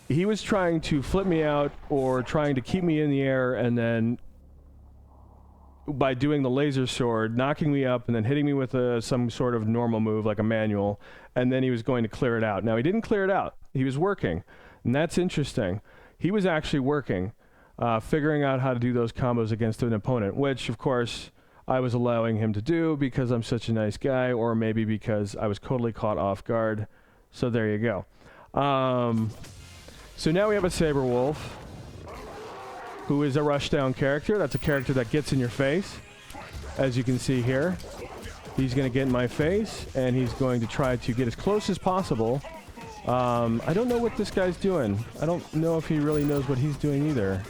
he was trying to flip me out or trying to keep me in the air, and then by doing the laser sword, knocking me up and then hitting me with some sort of normal move like a manual, and then he was going to clear it out. Now, he didn't clear it out. He was working, and that's interesting. He was actually working, figuring out how to do those combos against an opponent, which, of course, I was allowing him to do because I'm such a nice guy, or maybe because I was totally caught off guard. So there you go. So now we have a Saber Wolf, who is a rushdown character. That's a character that gets in your face, as you can see here. He's going to get in my face, and he's going to try to get as close as possible. I don't know what this guy's doing. I don't know if he really knows what he's doing either.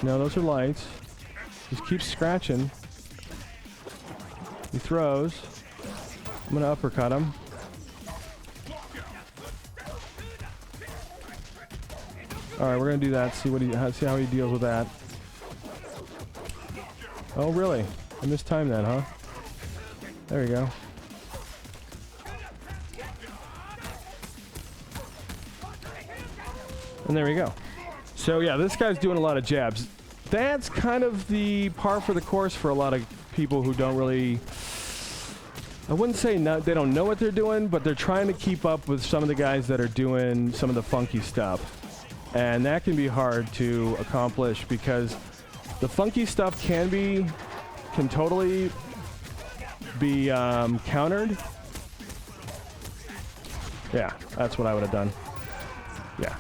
No, those are lights. Just keeps scratching. He throws. I'm going to uppercut him. Alright, we're going to do that. See how he deals with that. Oh, really? I mistimed that, huh? There we go. And there we go. So yeah, this guy's doing a lot of jabs. That's kind of the par for the course for a lot of people who don't really... I wouldn't say they don't know what they're doing, but they're trying to keep up with some of the guys that are doing some of the funky stuff. And that can be hard to accomplish because the funky stuff can totally be countered. Yeah, that's what I would have done. Yeah.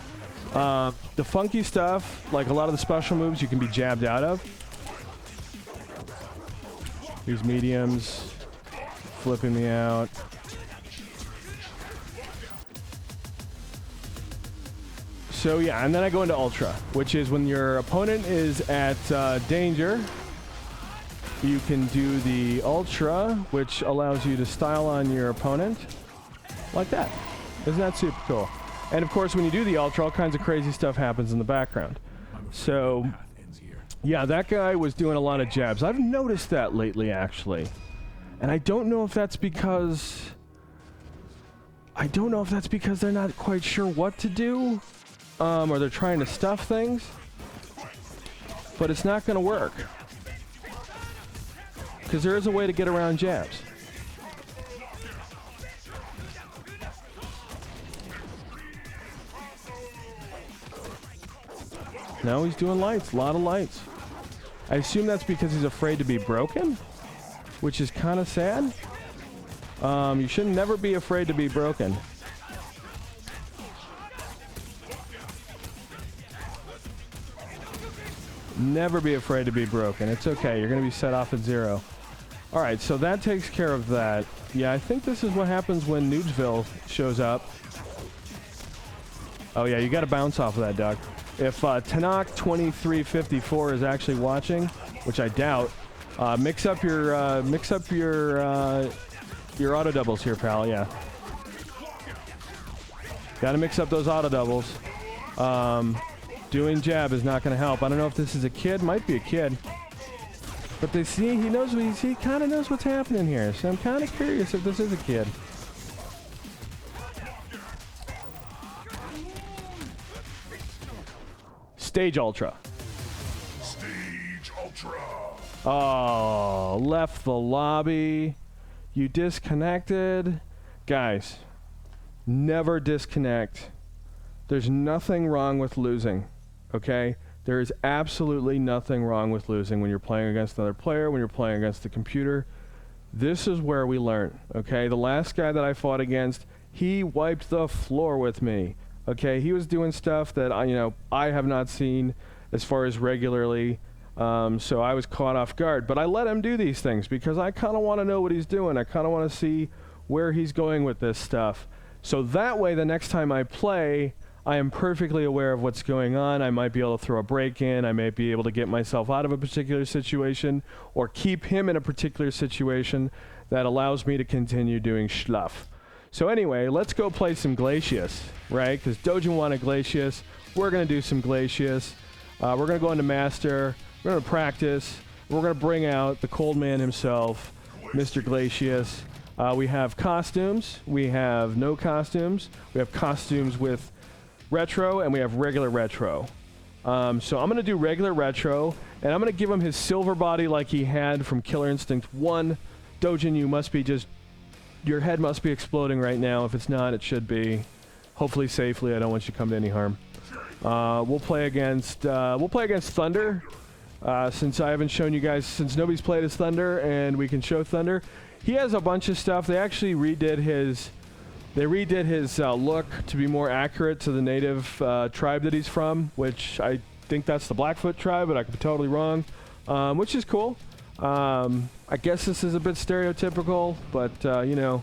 The funky stuff, like a lot of the special moves, you can be jabbed out of. These mediums flipping me out. So yeah, and then I go into Ultra, which is when your opponent is at danger. You can do the Ultra, which allows you to style on your opponent like that. Isn't that super cool? And of course, when you do the Ultra, all kinds of crazy stuff happens in the background. So yeah, that guy was doing a lot of jabs. I've noticed that lately, actually. And I don't know if that's because... they're not quite sure what to do. Or they're trying to stuff things. But it's not going to work. Because there is a way to get around jabs. No, he's doing lights. A lot of lights. I assume that's because he's afraid to be broken, which is kind of sad. You should never be afraid to be broken. Never be afraid to be broken. It's okay. You're going to be set off at 0. All right, so that takes care of that. Yeah, I think this is what happens when Noobsville shows up. Oh, yeah, you got to bounce off of that, Doug. If Tanakh 2354 is actually watching, which I doubt, mix up your auto doubles here, pal. Yeah, got to mix up those auto doubles. Doing jab is not going to help. I don't know if this is a kid. Might be a kid. But they see he knows what he kind of knows what's happening here. So I'm kind of curious if this is a kid. Stage Ultra. Stage Ultra. Oh, left the lobby. You disconnected. Guys, never disconnect. There's nothing wrong with losing, okay? There is absolutely nothing wrong with losing when you're playing against another player, when you're playing against the computer. This is where we learn, okay? The last guy that I fought against, he wiped the floor with me. Okay, he was doing stuff that I have not seen as far as regularly, so I was caught off guard. But I let him do these things because I kind of want to know what he's doing. I kind of want to see where he's going with this stuff. So that way, the next time I play, I am perfectly aware of what's going on. I might be able to throw a break in. I may be able to get myself out of a particular situation or keep him in a particular situation that allows me to continue doing schluff. So anyway, let's go play some Glacius, right? Because Dojin wanted Glacius. We're going to do some Glacius. We're going to go into Master. We're going to practice. We're going to bring out the Cold Man himself, Mr. Glacius. We have costumes. We have no costumes. We have costumes with retro, and we have regular retro. So I'm going to do regular retro, and I'm going to give him his silver body like he had from Killer Instinct 1. Dojin, you must be just... Your head must be exploding right now. If it's not, it should be. Hopefully safely. I don't want you to come to any harm. We'll play against Thunder. Since I haven't shown you guys, since nobody's played as Thunder, and we can show Thunder. He has a bunch of stuff. They actually redid his look to be more accurate to the native tribe that he's from, which I think that's the Blackfoot tribe, but I could be totally wrong. Which is cool. I guess this is a bit stereotypical, but, you know,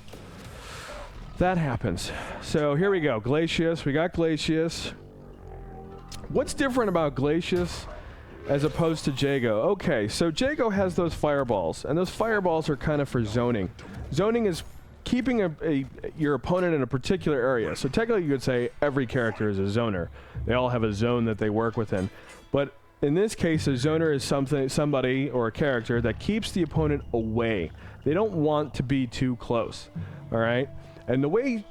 that happens. So here we go. Glacius. We got Glacius. What's different about Glacius as opposed to Jago? Okay, so Jago has those fireballs, and those fireballs are kind of for zoning. Zoning is keeping your opponent in a particular area. So technically you could say every character is a zoner. They all have a zone that they work within. But in this case, a zoner is somebody or a character that keeps the opponent away. They don't want to be too close. All right? And the way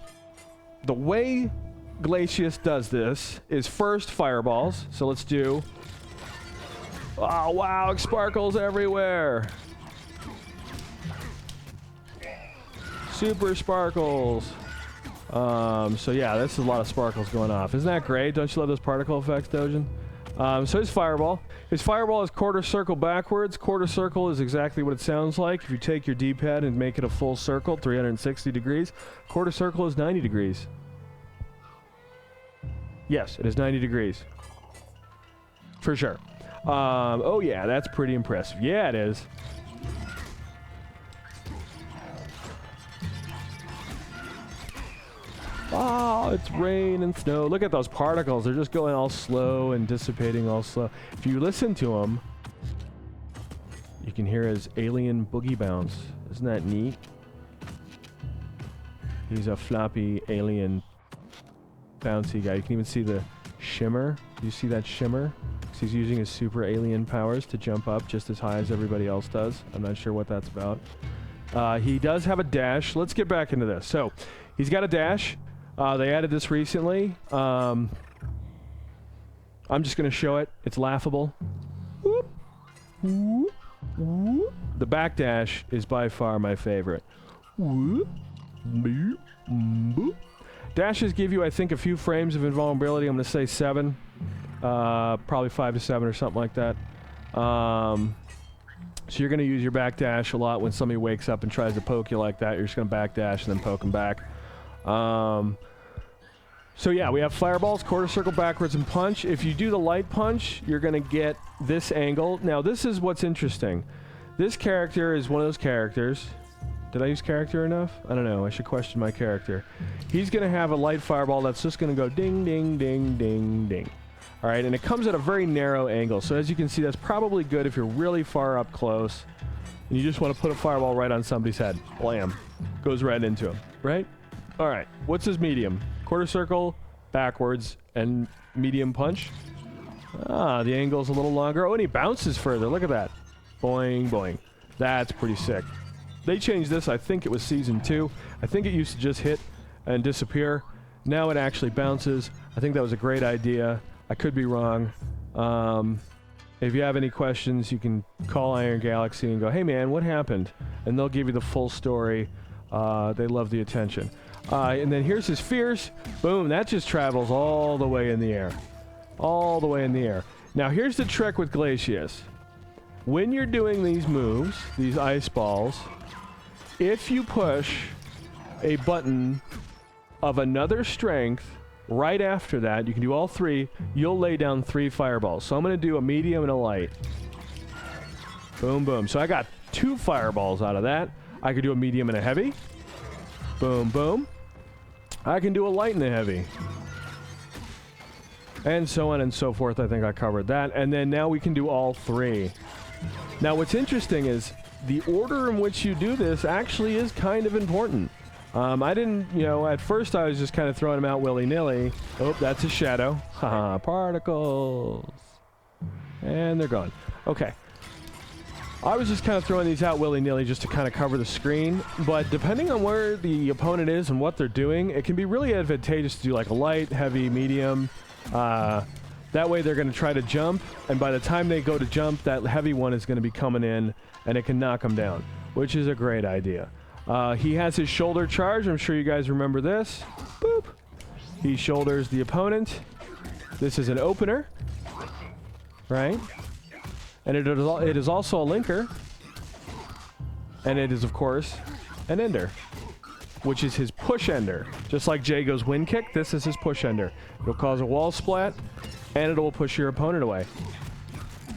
Glacius does this is first fireballs. So let's do... Oh, wow, sparkles everywhere. Super sparkles. So yeah, this is a lot of sparkles going off. Isn't that great? Don't you love those particle effects, Dojin? So his fireball. His fireball is quarter circle backwards. Quarter circle is exactly what it sounds like. If you take your D-pad and make it a full circle, 360 degrees. Quarter circle is 90 degrees. Yes, it is 90 degrees. For sure. Oh yeah, that's pretty impressive. Yeah, it is. Oh, it's rain and snow. Look at those particles. They're just going all slow and dissipating all slow. If you listen to them, you can hear his alien boogie bounce. Isn't that neat? He's a floppy alien bouncy guy. You can even see the shimmer. Do you see that shimmer? So he's using his super alien powers to jump up just as high as everybody else does. I'm not sure what that's about. He does have a dash. Let's get back into this. So he's got a dash. They added this recently. I'm just going to show it. It's laughable. Whoop. Whoop. Whoop. The back dash is by far my favorite. Whoop. Boop. Boop. Dashes give you, I think, a few frames of invulnerability. I'm going to say 7. Probably 5 to 7 or something like that. So you're going to use your back dash a lot when somebody wakes up and tries to poke you like that. You're just going to back dash and then poke them back. So yeah, we have fireballs, quarter circle backwards, and punch. If you do the light punch, you're going to get this angle. Now, this is what's interesting. This character is one of those characters. Did I use character enough? I don't know. I should question my character. He's going to have a light fireball that's just going to go ding, ding, ding, ding, ding. All right, and it comes at a very narrow angle. So as you can see, that's probably good if you're really far up close and you just want to put a fireball right on somebody's head. Blam. Goes right into him, right? All right, what's his medium? Quarter circle, backwards, and medium punch. Ah, the angle's a little longer. Oh, and he bounces further. Look at that. Boing, boing. That's pretty sick. They changed this. I think it was Season 2. I think it used to just hit and disappear. Now it actually bounces. I think that was a great idea. I could be wrong. If you have any questions, you can call Iron Galaxy and go, hey man, what happened? And they'll give you the full story. They love the attention. And then here's his fierce. Boom, that just travels all the way in the air. All the way in the air. Now here's the trick with Glacius. When you're doing these moves, these ice balls, if you push a button of another strength right after that, you can do all 3, you'll lay down 3 fireballs. So I'm going to do a medium and a light. Boom, boom. So I got 2 fireballs out of that. I could do a medium and a heavy. Boom, boom. I can do a light and a heavy. And so on and so forth. I think I covered that. And then now we can do all 3. Now what's interesting is the order in which you do this actually is kind of important. I didn't, you know, at first I was just kind of throwing them out willy-nilly. Oh, that's a shadow. Haha, particles. And they're gone. Okay. I was just kind of throwing these out willy-nilly just to kind of cover the screen. But depending on where the opponent is and what they're doing, it can be really advantageous to do like a light, heavy, medium. That way they're going to try to jump. And by the time they go to jump, that heavy one is going to be coming in and it can knock them down, which is a great idea. He has his shoulder charge. I'm sure you guys remember this. Boop. He shoulders the opponent. This is an opener, right? And it is also a linker. And it is, of course, an ender, which is his push ender. Just like Jago's wind kick, this is his push ender. It'll cause a wall splat, and it will push your opponent away.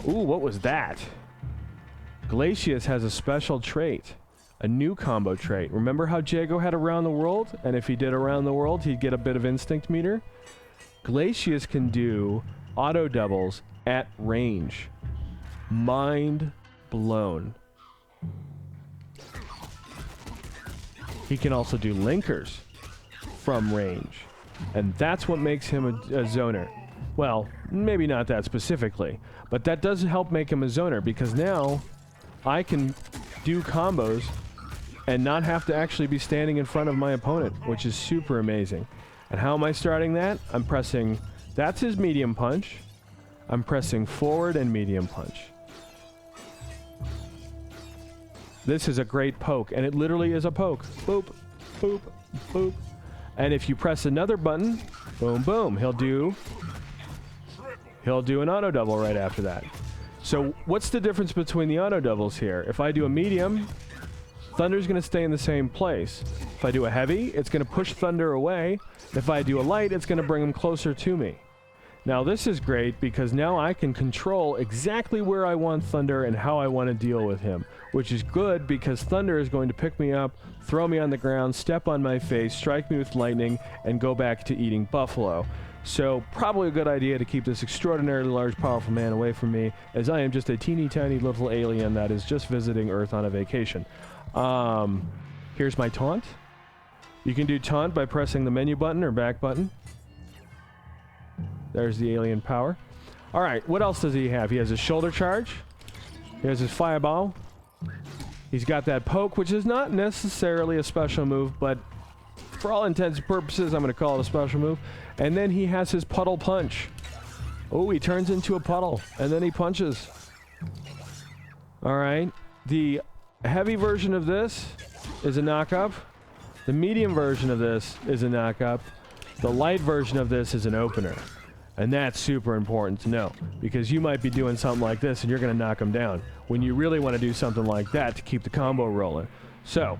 Ooh, what was that? Glacius has a special trait, a new combo trait. Remember how Jago had Around the World? And if he did Around the World, he'd get a bit of instinct meter? Glacius can do auto doubles at range. Mind blown. He can also do linkers from range. And that's what makes him a zoner. Well, maybe not that specifically, but that does help make him a zoner because now I can do combos and not have to actually be standing in front of my opponent, which is super amazing. And how am I starting that? I'm pressing, that's his medium punch. I'm pressing forward and medium punch. This is a great poke, and it literally is a poke. Boop, boop, boop. And if you press another button, boom, boom, he'll do an auto double right after that. So what's the difference between the auto doubles here? If I do a medium, Thunder's going to stay in the same place. If I do a heavy, it's going to push Thunder away. If I do a light, it's going to bring him closer to me. Now this is great because now I can control exactly where I want Thunder and how I want to deal with him, which is good because Thunder is going to pick me up, throw me on the ground, step on my face, strike me with lightning, and go back to eating buffalo. So probably a good idea to keep this extraordinarily large, powerful man away from me, as I am just a teeny tiny little alien that is just visiting Earth on a vacation. Here's my taunt. You can do taunt by pressing the menu button or back button. There's the alien power. All right, what else does he have? He has his shoulder charge. He has his fireball. He's got that poke, which is not necessarily a special move, but for all intents and purposes, I'm going to call it a special move. And then he has his puddle punch. Oh, he turns into a puddle, and then he punches. All right. The heavy version of this is a knock-up. The medium version of this is a knock-up. The light version of this is an opener. And that's super important to know, because you might be doing something like this and you're going to knock him down when you really want to do something like that to keep the combo rolling. So,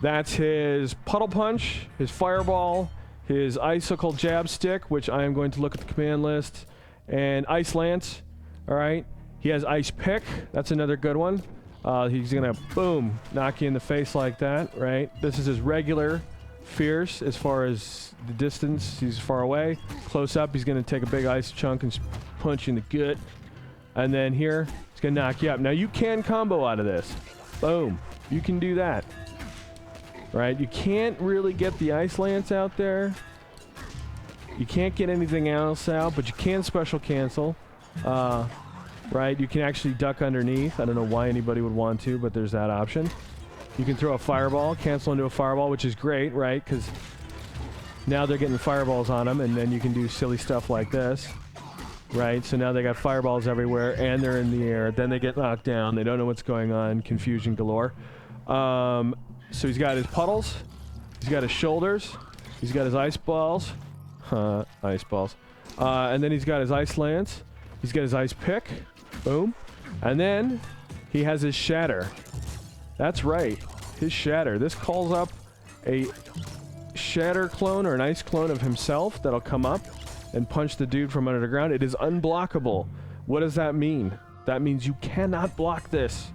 that's his puddle punch, his fireball, his icicle jab stick, which I am going to look at the command list, and ice lance. All right. He has ice pick. That's another good one. He's going to, boom, knock you in the face like that, right? This is his regular fierce as far as the distance. He's far away. Close up, he's going to take a big ice chunk and punch you in the gut. And then here, he's going to knock you up. Now, you can combo out of this. Boom. You can do that. Right? You can't really get the ice lance out there. You can't get anything else out, but you can special cancel. Right? You can actually duck underneath. I don't know why anybody would want to, but there's that option. You can throw a fireball, cancel into a fireball, which is great, right? Because now they're getting fireballs on them, and then you can do silly stuff like this, right? So now they got fireballs everywhere, and they're in the air. Then they get knocked down. They don't know what's going on. Confusion galore. So he's got his puddles. He's got his shoulders. He's got his ice balls. Ice balls. And then he's got his ice lance. He's got his ice pick. Boom. And then he has his shatter. That's right, his shatter. This calls up a shatter clone or an ice clone of himself that'll come up and punch the dude from under the ground. It is unblockable. What does that mean? That means you cannot block this.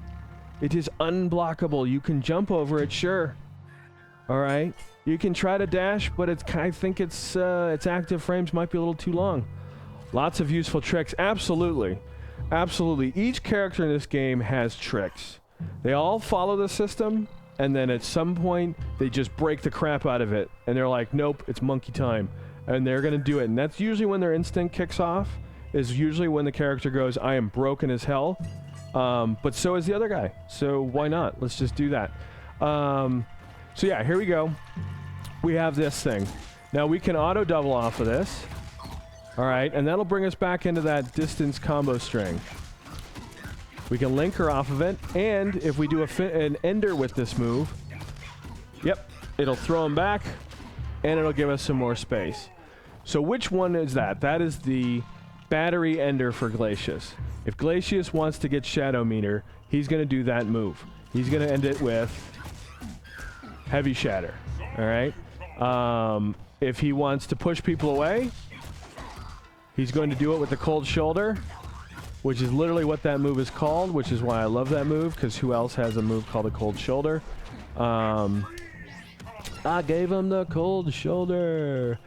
It is unblockable. You can jump over it, sure. All right. You can try to dash, but I think its active frames might be a little too long. Lots of useful tricks. Absolutely. Absolutely. Each character in this game has tricks. They all follow the system, and then at some point, they just break the crap out of it. And they're like, nope, it's monkey time. And they're going to do it. And that's usually when their instinct kicks off, is usually when the character goes, I am broken as hell. But so is the other guy. So why not? Let's just do that. So yeah, here we go. We have this thing. Now we can auto double off of this. All right, and that'll bring us back into that distance combo string. We can link her off of it, and if we do an ender with this move, yep, it'll throw him back, and it'll give us some more space. So which one is that? That is the battery ender for Glacius. If Glacius wants to get Shadow Meter, he's going to do that move. He's going to end it with Heavy Shatter, all right? If he wants to push people away, he's going to do it with the Cold Shoulder. which is literally what that move is called, which is why I love that move, because who else has a move called the cold shoulder? I gave him the cold shoulder.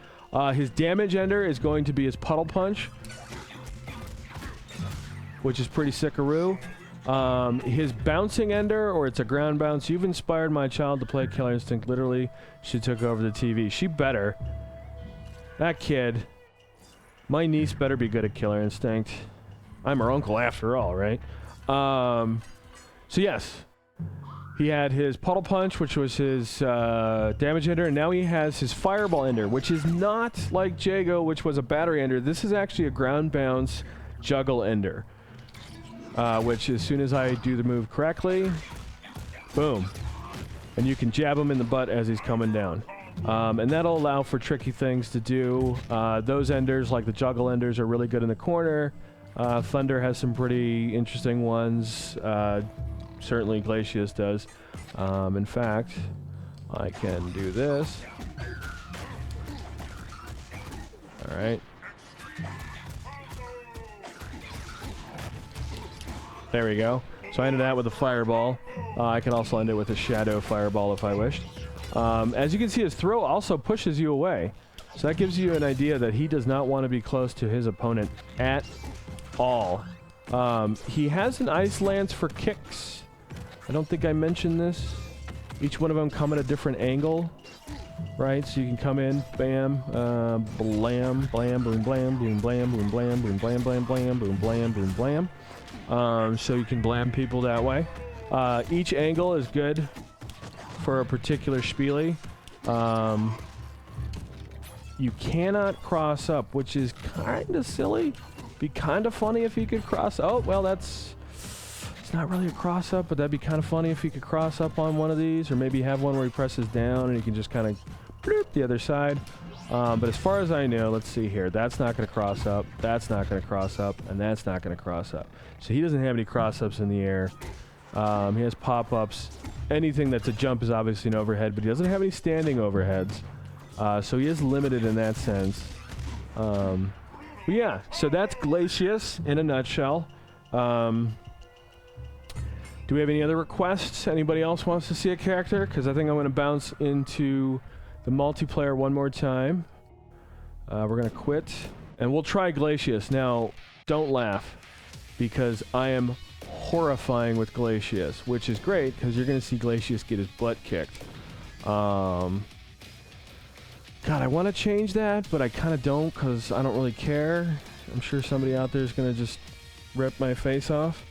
His damage ender is going to be his puddle punch, which is pretty sickaroo. His bouncing ender, or it's a ground bounce. You've inspired my child to play Killer Instinct. Literally, she took over the TV. She better. That kid. My niece better be good at Killer Instinct. I'm her uncle after all, right? So yes. He had his puddle punch, which was his damage ender, and now he has his fireball ender, which is not like Jago, which was a battery ender. This is actually a ground bounce juggle ender, which as soon as I do the move correctly, boom, and you can jab him in the butt as he's coming down. And that'll allow for tricky things to do. Those enders, like the juggle enders, are really good in the corner. Thunder has some pretty interesting ones. Certainly Glacius does. In fact, I can do this. Alright. There we go. So I ended that with a fireball. I can also end it with a shadow fireball if I wished. As you can see, his throw also pushes you away. So that gives you an idea that he does not want to be close to his opponent at all. He has an Ice Lance for kicks. I don't think I mentioned this. Each one of them come at a different angle, right? So you can come in, bam, blam, blam, boom, blam, boom, blam, boom, blam, boom, blam, blam, blam, boom, blam, boom, blam. So you can blam people that way. Each angle is good for a particular spielie. You cannot cross up, which is kind of silly. Be kind of funny if you could cross. Oh, well, that's... It's not really a cross up, but that'd be kind of funny if you could cross up on one of these, or maybe have one where he presses down and you can just kind of bloop the other side. But as far as I know, let's see here. That's not going to cross up. That's not going to cross up, and that's not going to cross up. So he doesn't have any cross ups in the air. He has pop ups. Anything that's a jump is obviously an overhead, but he doesn't have any standing overheads. So he is limited in that sense. But yeah, so that's Glacius in a nutshell. Do we have any other requests? Anybody else wants to see a character? Because I think I'm going to bounce into the multiplayer one more time. We're going to quit. And we'll try Glacius. Now, don't laugh. Because I am horrifying with Glacius. Which is great, because you're going to see Glacius get his butt kicked. God, I want to change that, but I kind of don't, because I don't really care. I'm sure somebody out there is going to just rip my face off.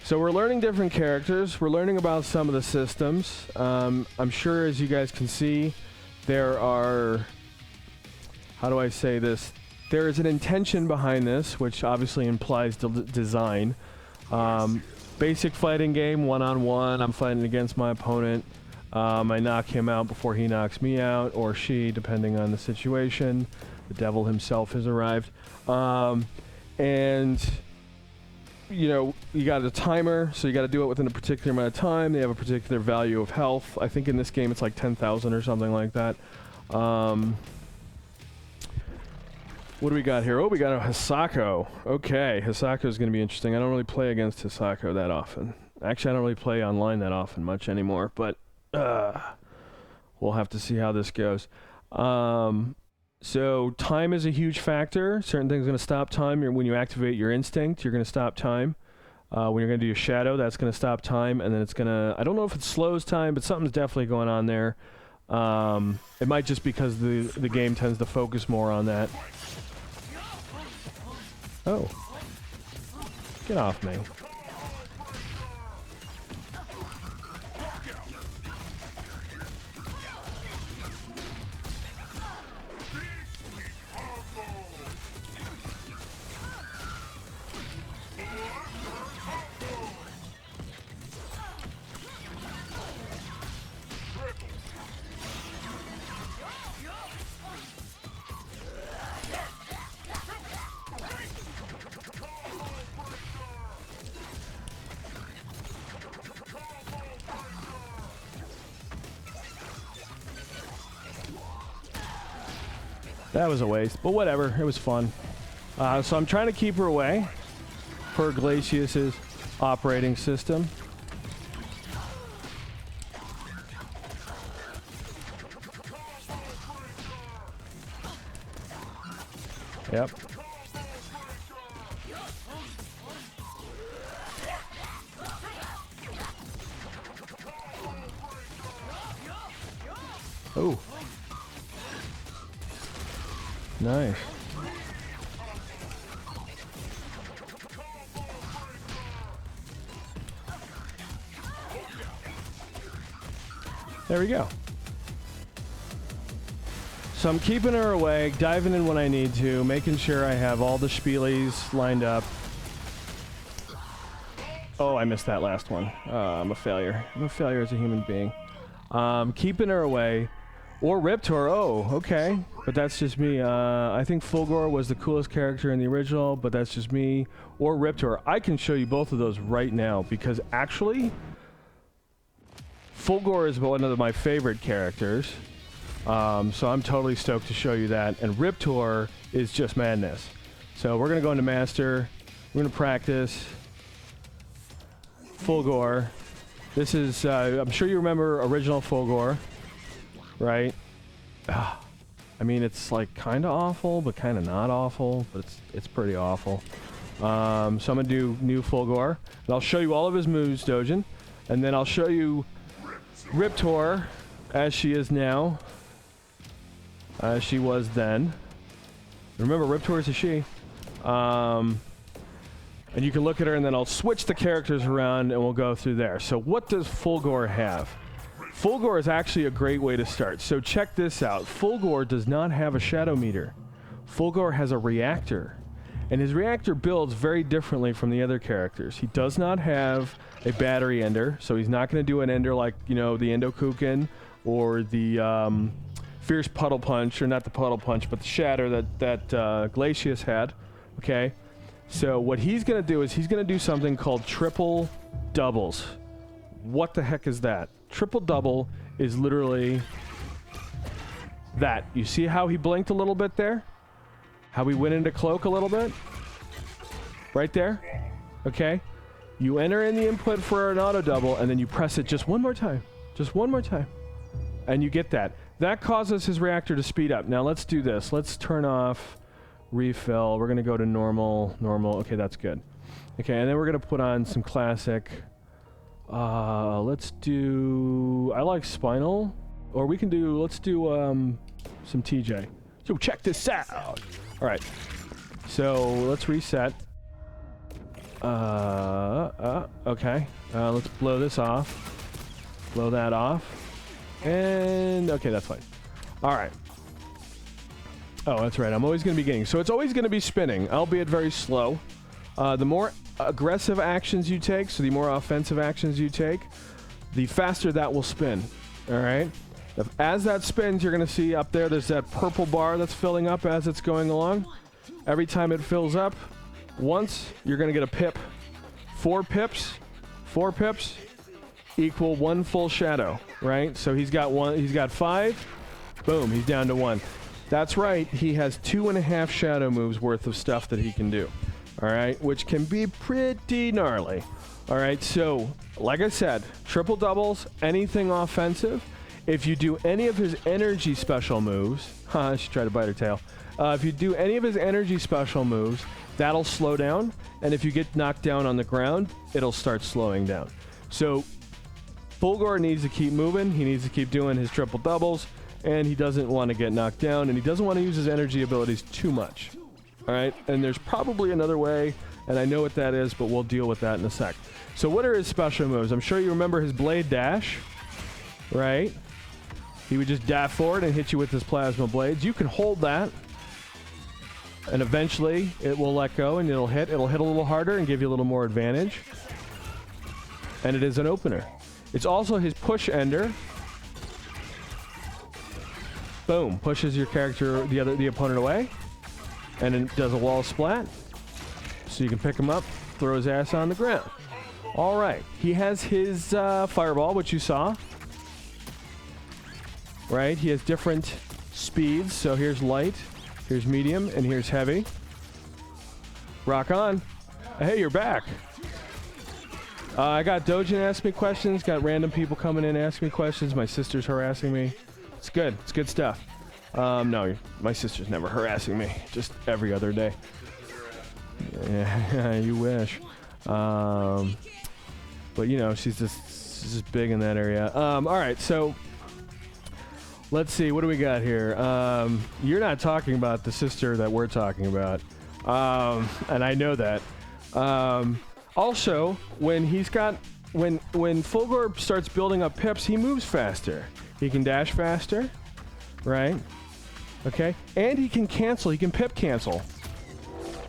So we're learning different characters. We're learning about some of the systems. I'm sure, as you guys can see, there are... How do I say this? There is an intention behind this, which obviously implies design. Basic fighting game, one-on-one. I'm fighting against my opponent. I knock him out before he knocks me out, or she, depending on the situation. The devil himself has arrived. And... You know, you got a timer, so you got to do it within a particular amount of time. They have a particular value of health. I think in this game it's like 10,000 or something like that. What do we got here? Oh, we got a Hisako. Okay, Hisako is going to be interesting. I don't really play against Hisako that often. Actually, I don't really play online that often much anymore, but we'll have to see how this goes. So time is a huge factor. Certain things are going to stop time. When you activate your instinct, you're going to stop time. When you're going to do your shadow, that's going to stop time. And then it's going to... I don't know if it slows time, but something's definitely going on there. It might just because the game tends to focus more on that. Oh. Get off me. That was a waste, but whatever. It was fun. So I'm trying to keep her away per Glacius's operating system. Yep. Oh. Nice. There we go. So I'm keeping her away, diving in when I need to, making sure I have all the spielies lined up. Oh, I missed that last one. I'm a failure. I'm a failure as a human being. Keeping her away. Or Riptor. Oh, okay. But that's just me. I think Fulgore was the coolest character in the original, but that's just me. Or Riptor. I can show you both of those right now, because actually, Fulgore is one of my favorite characters. So I'm totally stoked to show you that. And Riptor is just madness. So we're going to go into Master. We're going to practice Fulgore. This is, I'm sure you remember original Fulgore, right? I mean, it's like kind of awful, but kind of not awful, but it's pretty awful. So I'm going to do new Fulgore. And I'll show you all of his moves, Dojin. And then I'll show you Riptor as she is now. As she was then. Remember, Riptor is a she. And you can look at her, and then I'll switch the characters around, and we'll go through there. So what does Fulgore have? Fulgore is actually a great way to start. So check this out. Fulgore does not have a shadow meter. Fulgore has a reactor. And his reactor builds very differently from the other characters. He does not have a battery ender, so he's not going to do an ender like, you know, the Endokuken or the Fierce Puddle Punch, or not the Puddle Punch, but the Shatter that Glacius had, okay? So what he's going to do is he's going to do something called triple doubles. What the heck is that? Triple double is literally that. You see how he blinked a little bit there? How he went into cloak a little bit? Right there? Okay? You enter in the input for an auto double, and then you press it just one more time. Just one more time. And you get that. That causes his reactor to speed up. Now let's do this. Let's turn off refill. We're going to go to normal. Okay, that's good. Okay, and then we're going to put on some classic. Let's do... I like Spinal. Or we can do... Let's do some TJ. So check this out. All right. So let's reset. Okay. Let's blow this off. Blow that off. And... Okay, that's fine. All right. Oh, that's right. I'm always going to be getting... So it's always going to be spinning, albeit very slow. The more aggressive actions you take, so the more offensive actions you take, the faster that will spin. All right? As that spins, you're going to see up there, there's that purple bar that's filling up as it's going along. Every time it fills up, once, you're going to get a pip. 4 pips equal 1 full shadow, right? So he's got 5. Boom, he's down to 1. That's right, he has 2.5 shadow moves worth of stuff that he can do. All right, which can be pretty gnarly. All right, so like I said, triple doubles, anything offensive. If you do any of his energy special moves, she tried to bite her tail. If you do any of his energy special moves, that'll slow down. And if you get knocked down on the ground, it'll start slowing down. So Fulgore needs to keep moving. He needs to keep doing his triple doubles. And he doesn't want to get knocked down. And he doesn't want to use his energy abilities too much. All right? And there's probably another way. And I know what that is, but we'll deal with that in a sec. So what are his special moves? I'm sure you remember his Blade Dash. Right? He would just dash forward and hit you with his plasma blades. You can hold that. And eventually, it will let go and it'll hit. It'll hit a little harder and give you a little more advantage. And it is an opener. It's also his push ender. Boom. Pushes your character, the opponent away. And it does a wall splat. So you can pick him up, throw his ass on the ground. All right. He has his fireball, which you saw. Right? He has different speeds. So here's light, here's medium, and here's heavy. Rock on. Hey, you're back. I got Dojin asking me questions. Got random people coming in asking me questions. My sister's harassing me. It's good. It's good stuff. No, my sister's never harassing me. Just every other day. Yeah, you wish. But you know, she's just big in that area. All right, so let's see. What do we got here? You're not talking about the sister that we're talking about, and I know that. Also, when Fulgor starts building up pips, he moves faster. He can dash faster, right? Okay, and he can cancel. He can pip cancel.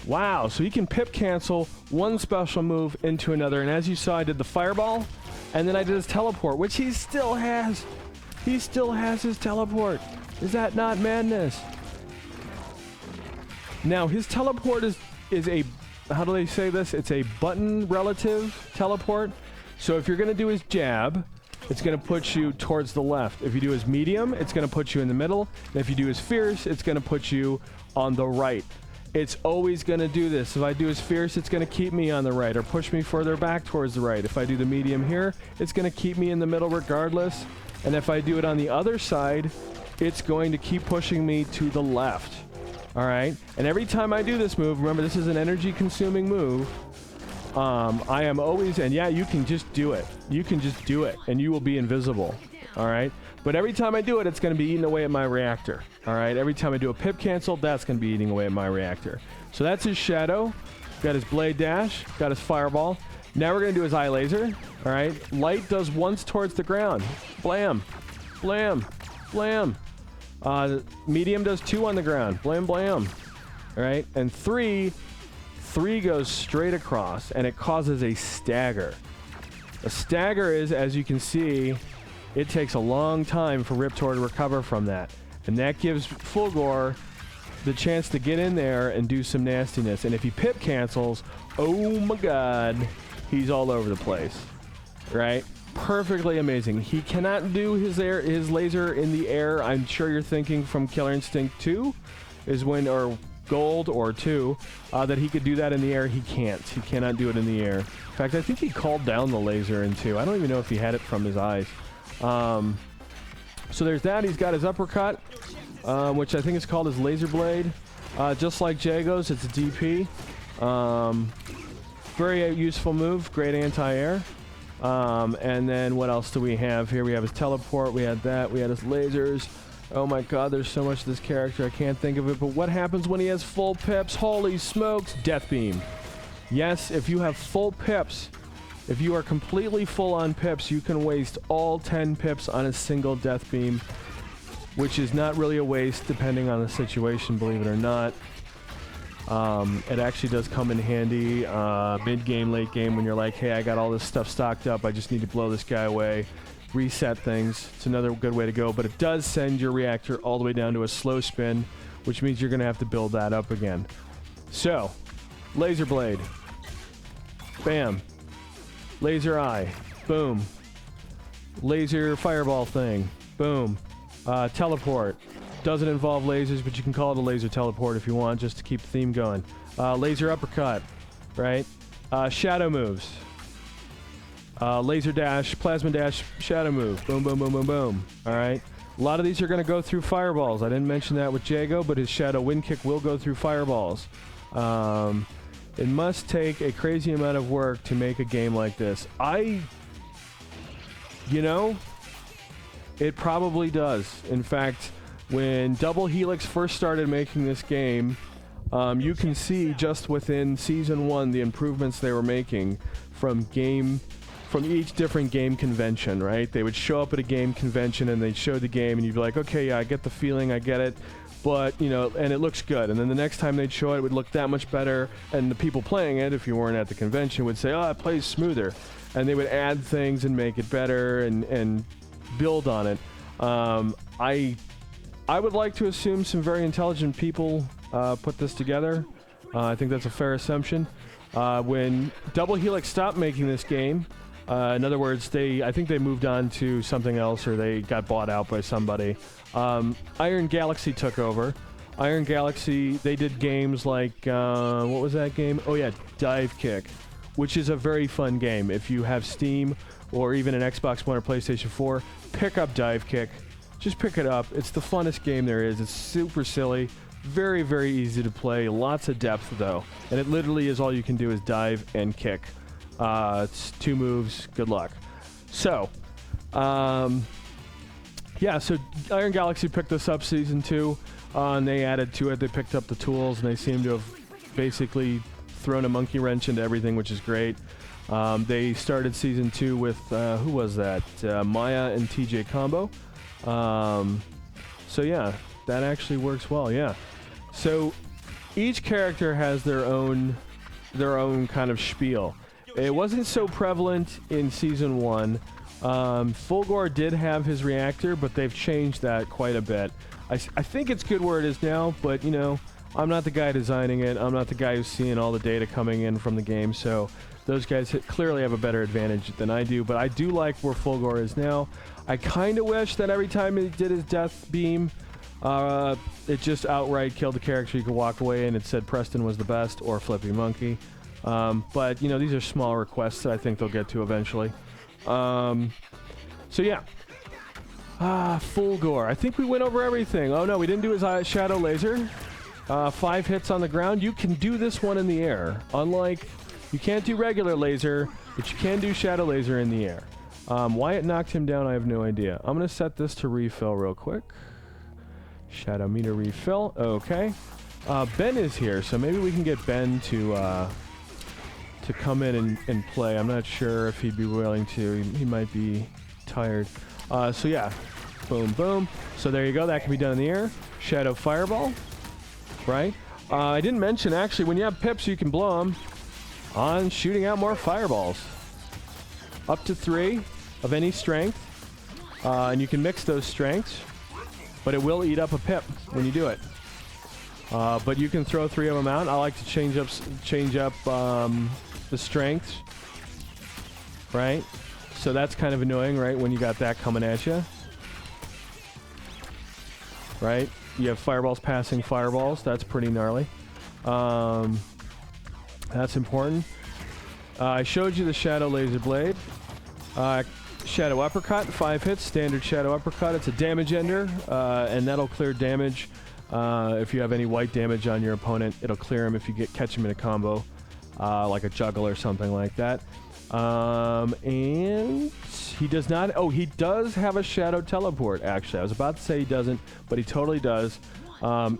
Wow, so he can pip cancel one special move into another. And as you saw, I did the fireball, and then I did his teleport, which he still has. He still has his teleport. Is that not madness? Now, his teleport is a, how do they say this? It's a button relative teleport. So if you're going to do his jab, it's going to put you towards the left. If you do his medium, it's going to put you in the middle. And if you do his fierce, it's going to put you on the right. It's always going to do this. If I do his fierce, it's going to keep me on the right or push me further back towards the right. If I do the medium here, it's going to keep me in the middle regardless. And if I do it on the other side, it's going to keep pushing me to the left. All right? And every time I do this move, remember this is an energy consuming move. I am always, and yeah, you can just do it. You can just do it and you will be invisible. All right? But every time I do it, it's going to be eating away at my reactor. All right? Every time I do a pip cancel, that's going to be eating away at my reactor. So that's his shadow. Got his blade dash. Got his fireball. Now we're going to do his eye laser. All right? Light does once towards the ground. Blam. Blam. Blam. Medium does 2 on the ground. Blam, blam. All right? And 3 goes straight across, and it causes a stagger. A stagger is, as you can see, it takes a long time for Riptor to recover from that. And that gives Fulgor the chance to get in there and do some nastiness. And if he pip cancels, oh my god, he's all over the place. Right? Perfectly amazing. He cannot do his laser in the air. I'm sure you're thinking from Killer Instinct 2 is when, or Gold or 2, that he could do that in the air. He can't. He cannot do it in the air. In fact, I think he called down the laser in 2. I don't even know if he had it from his eyes. So there's that. He's got his uppercut, which I think is called his laser blade. Just like Jago's, it's a DP. Very useful move. Great anti-air. And then what else do we have here? We have his teleport. We had that. We had his lasers. Oh my god, there's so much of this character. I can't think of it. But what happens when he has full pips? Holy smokes. Death Beam. Yes, if you have full pips, if you are completely full on pips, you can waste all 10 pips on a single Death Beam, which is not really a waste depending on the situation, believe it or not. It actually does come in handy mid-game, late game when you're like, hey, I got all this stuff stocked up, I just need to blow this guy away, reset things. It's another good way to go, but it does send your reactor all the way down to a slow spin, which means you're going to have to build that up again. So, Laser Blade. Bam. Laser Eye. Boom. Laser Fireball thing. Boom. Teleport. Doesn't involve lasers, but you can call it a laser teleport if you want, just to keep the theme going. Laser Uppercut. Right? Shadow moves. Laser Dash, Plasma Dash, Shadow move. Boom, boom, boom, boom, boom. Alright? A lot of these are going to go through fireballs. I didn't mention that with Jago, but his Shadow Wind Kick will go through fireballs. It must take a crazy amount of work to make a game like this. You know, it probably does. In fact, when Double Helix first started making this game, you can see just within Season 1 the improvements they were making from each different game convention, right? They would show up at a game convention and they'd show the game and you'd be like, okay, yeah, I get the feeling, I get it. But, you know, and it looks good. And then the next time they'd show it would look that much better. And the people playing it, if you weren't at the convention, would say, oh, it plays smoother. And they would add things and make it better and build on it. I would like to assume some very intelligent people put this together. I think that's a fair assumption. When Double Helix stopped making this game, in other words, I think they moved on to something else or they got bought out by somebody. Iron Galaxy took over. Iron Galaxy, they did games like, what was that game? Oh yeah, Dive Kick, which is a very fun game. If you have Steam or even an Xbox One or PlayStation 4, pick up Dive Kick. Just pick it up. It's the funnest game there is. It's super silly. Very, very easy to play. Lots of depth, though. And it literally is all you can do is dive and kick. It's 2 moves. Good luck. So, yeah, so Iron Galaxy picked this up Season 2, and they added to it. They picked up the tools, and they seem to have basically thrown a monkey wrench into everything, which is great. They started Season 2 with, who was that? Maya and TJ combo. So yeah, that actually works well, yeah. So each character has their own kind of spiel. It wasn't so prevalent in Season 1. Fulgore did have his reactor, but they've changed that quite a bit. I think it's good where it is now, but you know, I'm not the guy designing it. I'm not the guy who's seeing all the data coming in from the game, so those guys clearly have a better advantage than I do, but I do like where Fulgore is now. I kind of wish that every time he did his death beam, it just outright killed the character. You could walk away and it said Preston was the best or Flippimonkey. But, you know, these are small requests that I think they'll get to eventually. So, yeah. Fulgore. I think we went over everything. Oh, no, we didn't do his shadow laser. 5 hits on the ground. You can do this one in the air. Unlike, you can't do regular laser, but you can do shadow laser in the air. Why it knocked him down, I have no idea. I'm going to set this to refill real quick. Shadow meter refill. Okay. Ben is here, so maybe we can get Ben to come in and play. I'm not sure if he'd be willing to. He might be tired. So yeah. Boom, boom. So there you go. That can be done in the air. Shadow fireball. Right? I didn't mention, actually, when you have pips, you can blow them on shooting out more fireballs. Up to 3 of any strength. And you can mix those strengths. But it will eat up a pip when you do it. But you can throw 3 of them out. I like to change up the strengths. Right? So that's kind of annoying, right? When you got that coming at you. Right? You have fireballs passing fireballs. That's pretty gnarly. That's important. I showed you the Shadow Laser Blade. Shadow Uppercut, 5 hits, standard Shadow Uppercut. It's a damage ender, and that'll clear damage. If you have any white damage on your opponent, it'll clear him if you catch him in a combo, like a juggle or something like that. And he does not... Oh, he does have a Shadow Teleport, actually. I was about to say he doesn't, but he totally does.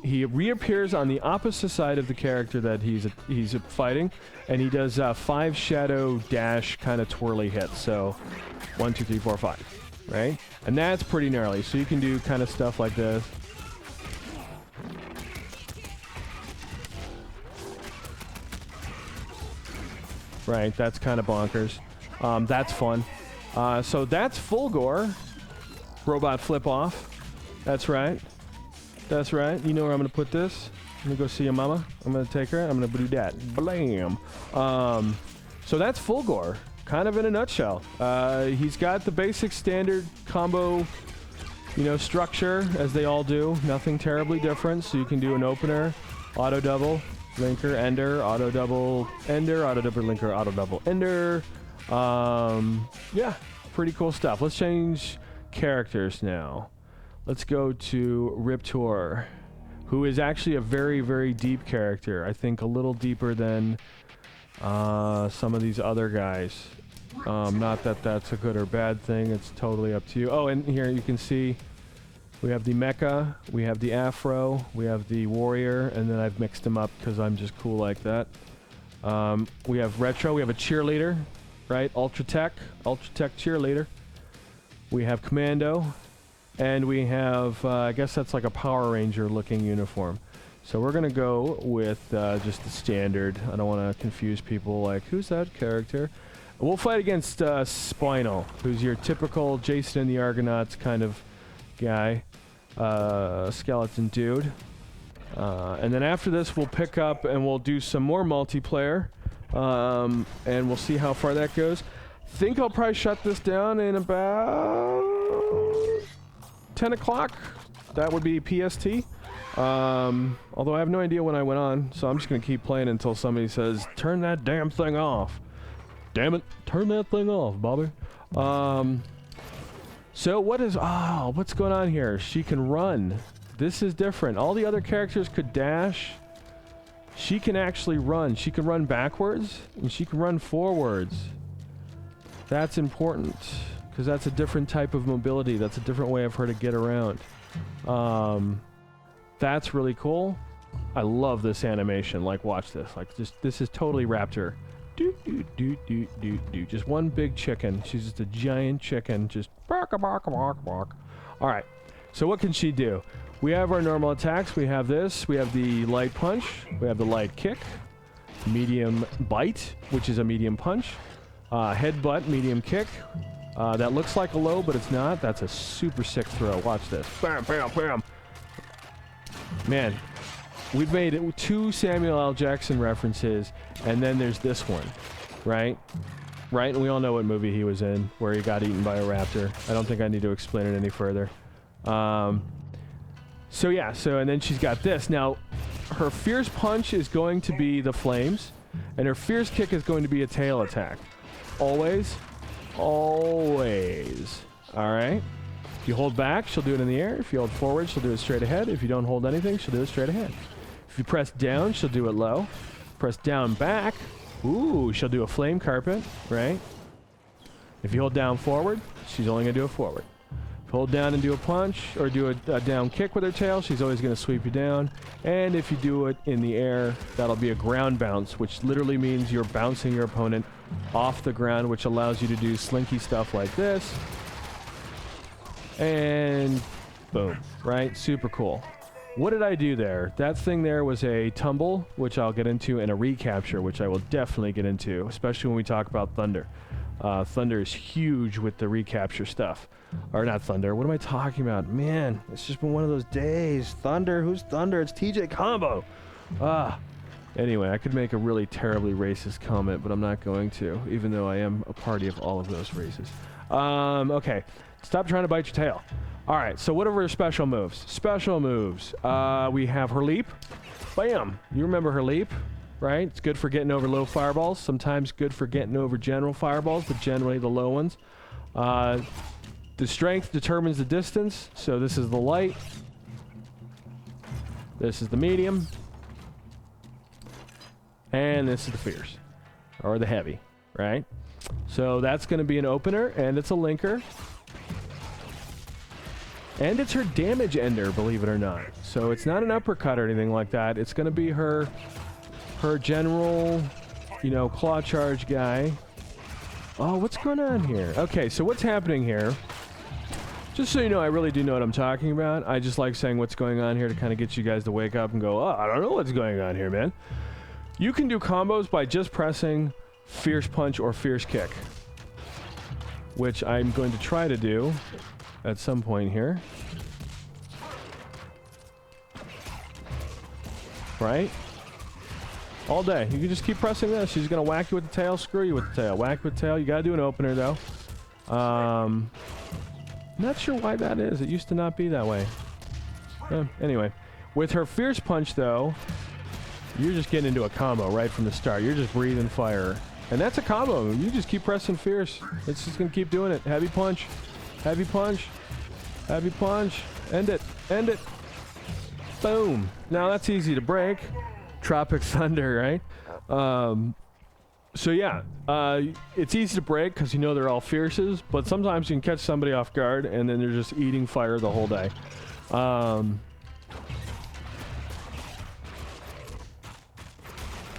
He reappears on the opposite side of the character that he's fighting, and he does 5 Shadow Dash kind of twirly hits. So 1, 2, 3, 4, 5, right? And that's pretty gnarly. So you can do kind of stuff like this. Right, that's kind of bonkers. That's fun. So that's Fulgore. Robot flip off. That's right. That's right. You know where I'm going to put this? Let me go see your mama. I'm going to take her. I'm going to do that. Blam. So that's Fulgore. Kind of in a nutshell. He's got the basic standard combo, you know, structure, as they all do. Nothing terribly different. So you can do an opener, auto double, linker, ender, auto double, ender, auto double, linker, auto double, ender. Yeah, pretty cool stuff. Let's change characters now. Let's go to Riptor, who is actually a very, very deep character. I think a little deeper than some of these other guys. Not that that's a good or bad thing. It's totally up to you. Oh, and here you can see we have the mecha, we have the afro, we have the warrior, and then I've mixed them up because I'm just cool like that. We have retro, we have a cheerleader, right? Ultra Tech cheerleader. We have commando, and we have, I guess that's like a Power Ranger looking uniform. So we're gonna go with just the standard. I don't want to confuse people like, who's that character? We'll fight against Spinal, who's your typical Jason and the Argonauts kind of guy. Skeleton dude. And then after this we'll pick up and we'll do some more multiplayer. And we'll see how far that goes. Think I'll probably shut this down in about 10 o'clock. That would be PST. Although I have no idea when I went on, so I'm just gonna keep playing until somebody says, turn that damn thing off. Damn it, turn that thing off, Bobby. So what's going on here? She can run. This is different. All the other characters could dash. She can actually run. She can run backwards, and she can run forwards. That's important, because that's a different type of mobility. That's a different way of her to get around. That's really cool. I love this animation. Like, watch this. Like, this is totally Raptor. Just one big chicken. She's just a giant chicken. Just bark, bark, bark, bark. All right. So what can she do? We have our normal attacks. We have this. We have the light punch. We have the light kick. Medium bite, which is a medium punch. Headbutt, medium kick. That looks like a low, but it's not. That's a super sick throw. Watch this. Bam, bam, bam. Man, we've made 2 Samuel L. Jackson references, and then there's this one, right? Right? And we all know what movie he was in, where he got eaten by a raptor. I don't think I need to explain it any further. So yeah, and then she's got this. Now, her fierce punch is going to be the flames, and her fierce kick is going to be a tail attack. Always. Always. All right? If you hold back, she'll do it in the air. If you hold forward, she'll do it straight ahead. If you don't hold anything, she'll do it straight ahead. If you press down, she'll do it low. Press down back. Ooh, she'll do a flame carpet, right? If you hold down forward, she's only going to do it forward. If you hold down and do a punch, or do a down kick with her tail, she's always going to sweep you down. And if you do it in the air, that'll be a ground bounce, which literally means you're bouncing your opponent off the ground, which allows you to do slinky stuff like this. And boom, right? Super cool. What did I do there? That thing there was a tumble, which I'll get into, and a recapture, which I will definitely get into, especially when we talk about Thunder. Thunder is huge with the recapture stuff. Or not Thunder, what am I talking about? Man, it's just been one of those days. Thunder, who's Thunder? It's TJ Combo. Anyway, I could make a really terribly racist comment, but I'm not going to, even though I am a party of all of those races. Okay. Stop trying to bite your tail. All right, so what are her special moves? Special moves. We have her leap. Bam! You remember her leap, right? It's good for getting over low fireballs. Sometimes good for getting over general fireballs, but generally the low ones. The strength determines the distance. So this is the light. This is the medium. And this is the fierce. Or the heavy, right? So that's going to be an opener, and it's a linker. And it's her damage ender, believe it or not. So it's not an uppercut or anything like that. It's going to be her general, claw charge guy. Oh, what's going on here? Okay, so what's happening here? Just so you know, I really do know what I'm talking about. I just like saying what's going on here to kind of get you guys to wake up and go, oh, I don't know what's going on here, man. You can do combos by just pressing fierce punch or fierce kick, which I'm going to try to do at some point here. Right? All day. You can just keep pressing this. She's going to whack you with the tail, screw you with the tail. Whack with the tail. You got to do an opener, though. Not sure why that is. It used to not be that way. Anyway. With her fierce punch, though, you're just getting into a combo right from the start. You're just breathing fire. And that's a combo. You just keep pressing fierce. It's just going to keep doing it. Heavy punch. Heavy punch. Heavy punch. End it. End it. Boom. Now that's easy to break. Tropic Thunder, right? So yeah, it's easy to break because they're all fierces, but sometimes you can catch somebody off guard and then they're just eating fire the whole day.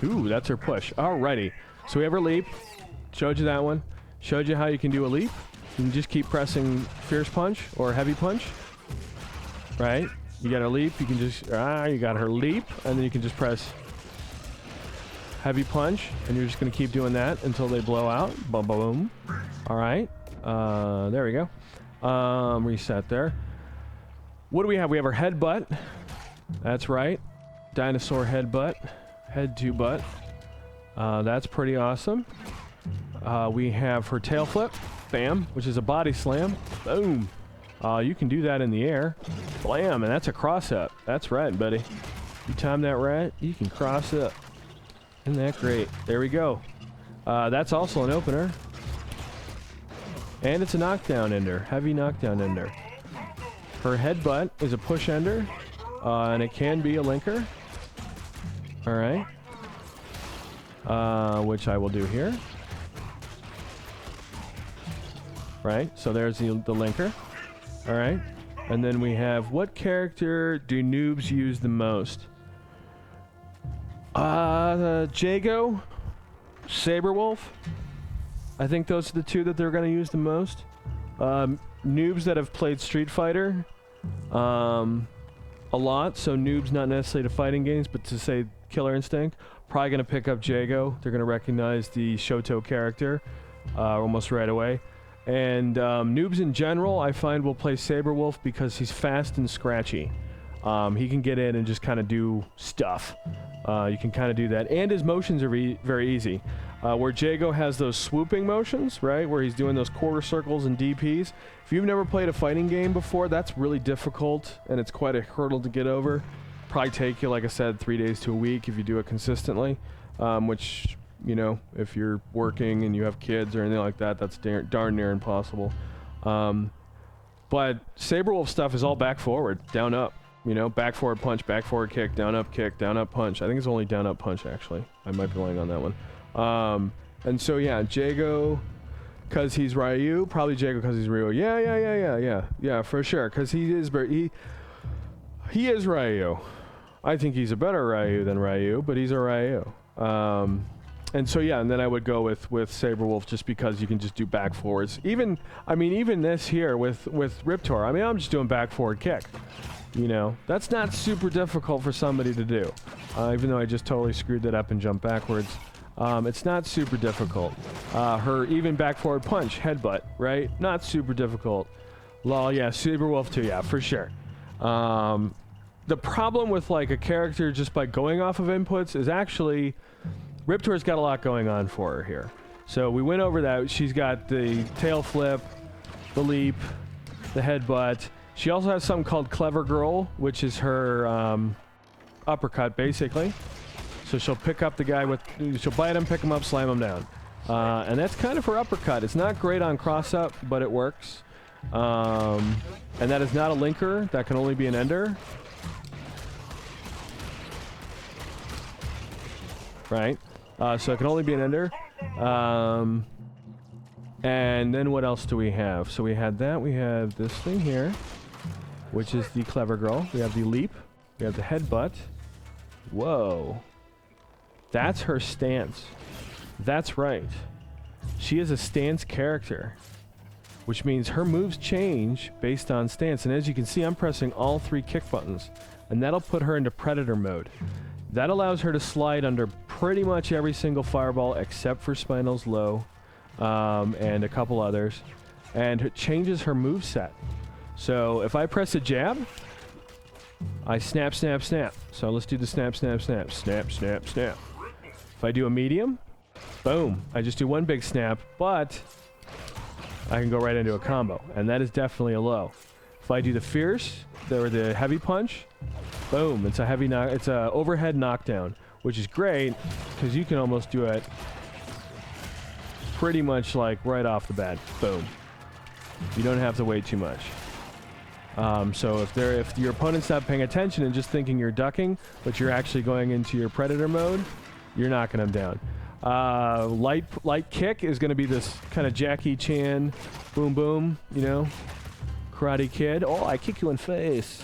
Ooh, that's her push. Alrighty. So we have her leap. Showed you that one. Showed you how you can do a leap. You can just keep pressing fierce punch or heavy punch. Right? You got her leap. You can just... you got her leap. And then you can just press heavy punch. And you're just going to keep doing that until they blow out. Boom, boom, boom. Alright. There we go. Reset there. What do we have? We have her headbutt. That's right. Dinosaur headbutt. Head to butt. That's pretty awesome. We have her tail flip. Bam. Which is a body slam. Boom. You can do that in the air. Blam, and that's a cross-up. That's right, buddy. You time that right, you can cross up. Isn't that great? There we go. That's also an opener. And it's a knockdown ender. Heavy knockdown ender. Her headbutt is a push ender. And it can be a linker. Alright. Which I will do here. Right, so there's the linker. Alright. And then we have, what character do noobs use the most? Jago, Saberwolf. I think those are the two that they're going to use the most. Noobs that have played Street Fighter a lot, so noobs not necessarily to fighting games, but to say Killer Instinct, probably going to pick up Jago. They're going to recognize the Shoto character almost right away. And noobs in general, I find, will play Saberwolf because he's fast and scratchy. He can get in and just kind of do stuff. You can kind of do that. And his motions are very easy. Where Jago has those swooping motions, right? Where he's doing those quarter circles and DPs. If you've never played a fighting game before, that's really difficult. And it's quite a hurdle to get over. Probably take you, like I said, 3 days to a week if you do it consistently. Which, you know, if you're working and you have kids or anything like that, that's darn near impossible. But Saberwolf stuff is all back forward, down up. You know, back forward punch, back forward kick, down up punch. I think it's only down up punch, actually. I might be lying on that one. And so, yeah, Jago, because he's Ryu. Probably Jago because he's Ryu. Yeah, for sure. Because he is Ryu. I think he's a better Ryu than Ryu, but he's a Ryu. And so, yeah, and then I would go with Saberwolf just because you can just do back forwards. Even this here with Riptor, I mean, I'm just doing back forward kick. You know, that's not super difficult for somebody to do. Even though I just totally screwed that up and jumped backwards. It's not super difficult. Her even back forward punch, headbutt, right? Not super difficult. Lol, yeah, Saberwolf too, yeah, for sure. The problem with like a character just by going off of inputs is actually Riptor's got a lot going on for her here. So we went over that. She's got the tail flip, the leap, the headbutt. She also has something called Clever Girl, which is her uppercut, basically. So she'll pick up the guy with... She'll bite him, pick him up, slam him down. And that's kind of her uppercut. It's not great on cross-up, but it works. And that is not a linker. That can only be an ender. Right? So it can only be an ender. And then what else do we have? So we had that. We have this thing here, which is the Clever Girl. We have the leap. We have the headbutt. Whoa. That's her stance. That's right. She is a stance character, which means her moves change based on stance. And as you can see, I'm pressing all 3 kick buttons, and that'll put her into Predator mode. That allows her to slide under pretty much every single fireball except for Spinal's Low and a couple others. And it changes her moveset. So if I press a jab, I snap, snap, snap. So let's do the snap, snap, snap. Snap, snap, snap. If I do a medium, boom. I just do one big snap, but I can go right into a combo. And that is definitely a low. If I do the fierce, or the heavy punch, boom. It's a heavy it's a overhead knockdown, which is great because you can almost do it pretty much like right off the bat. Boom. You don't have to wait too much. So if your opponent's not paying attention and just thinking you're ducking, but you're actually going into your Predator mode, you're knocking them down. Light kick is going to be this kind of Jackie Chan, boom boom, you know, Karate Kid. Oh, I kick you in face.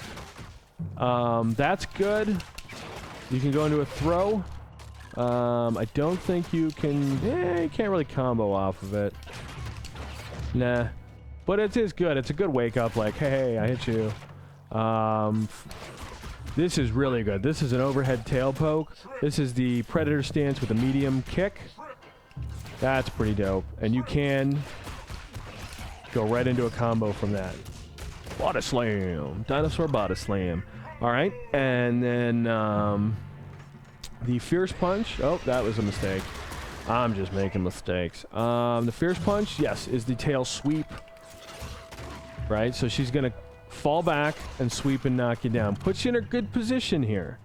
That's good. You can go into a throw. I don't think you can... you can't really combo off of it. Nah. But it is good. It's a good wake-up, like, hey, I hit you. This is really good. This is an overhead tail poke. This is the Predator stance with a medium kick. That's pretty dope. And you can go right into a combo from that. Body slam. Dinosaur body slam. All right. And then the fierce punch. Oh, that was a mistake. I'm just making mistakes. The fierce punch, yes, is the tail sweep. right? So she's going to fall back and sweep and knock you down. Puts you in a good position here,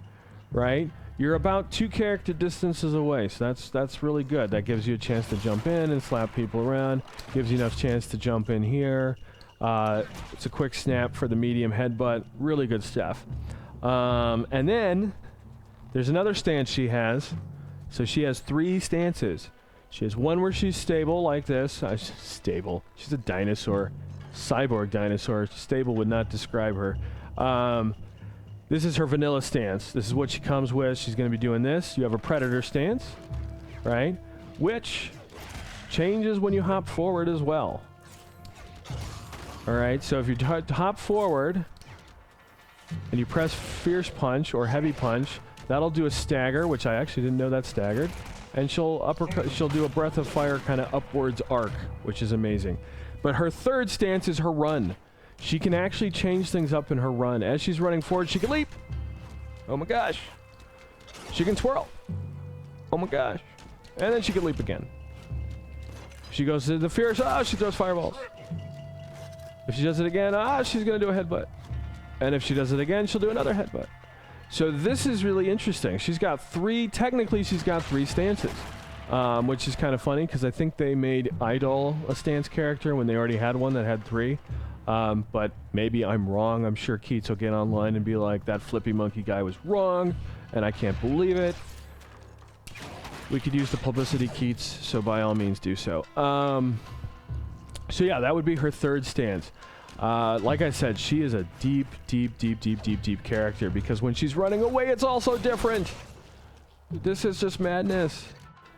right? You're about 2 character distances away, so that's really good. That gives you a chance to jump in and slap people around. Gives you enough chance to jump in here. It's a quick snap for the medium headbutt. Really good stuff. And then there's another stance she has. So she has 3 stances. She has one where she's stable like this. Stable. She's a dinosaur. Cyborg dinosaur. Stable would not describe her. This is her vanilla stance. This is what she comes with. She's going to be doing this. You have a predator stance, right? Which changes when you hop forward as well. All right, so if you hop forward and you press fierce punch or heavy punch, that'll do a stagger, which I actually didn't know that staggered. And she'll do a breath of fire kind of upwards arc, which is amazing. But her third stance is her run. She can actually change things up in her run. As she's running forward, she can leap. Oh my gosh. She can twirl. Oh my gosh. And then she can leap again. She goes to the fierce. Ah, she throws fireballs. If she does it again, she's going to do a headbutt. And if she does it again, she'll do another headbutt. So this is really interesting. Technically she's got 3 stances. Which is kind of funny because I think they made Idol a stance character when they already had one that had 3. But maybe I'm wrong. I'm sure Keats will get online and be like, that Flippimonkey guy was wrong, and I can't believe it. We could use the publicity, Keats, so by all means do so. So yeah, that would be her third stance. Like I said, she is a deep character because when she's running away, it's also different. This is just madness.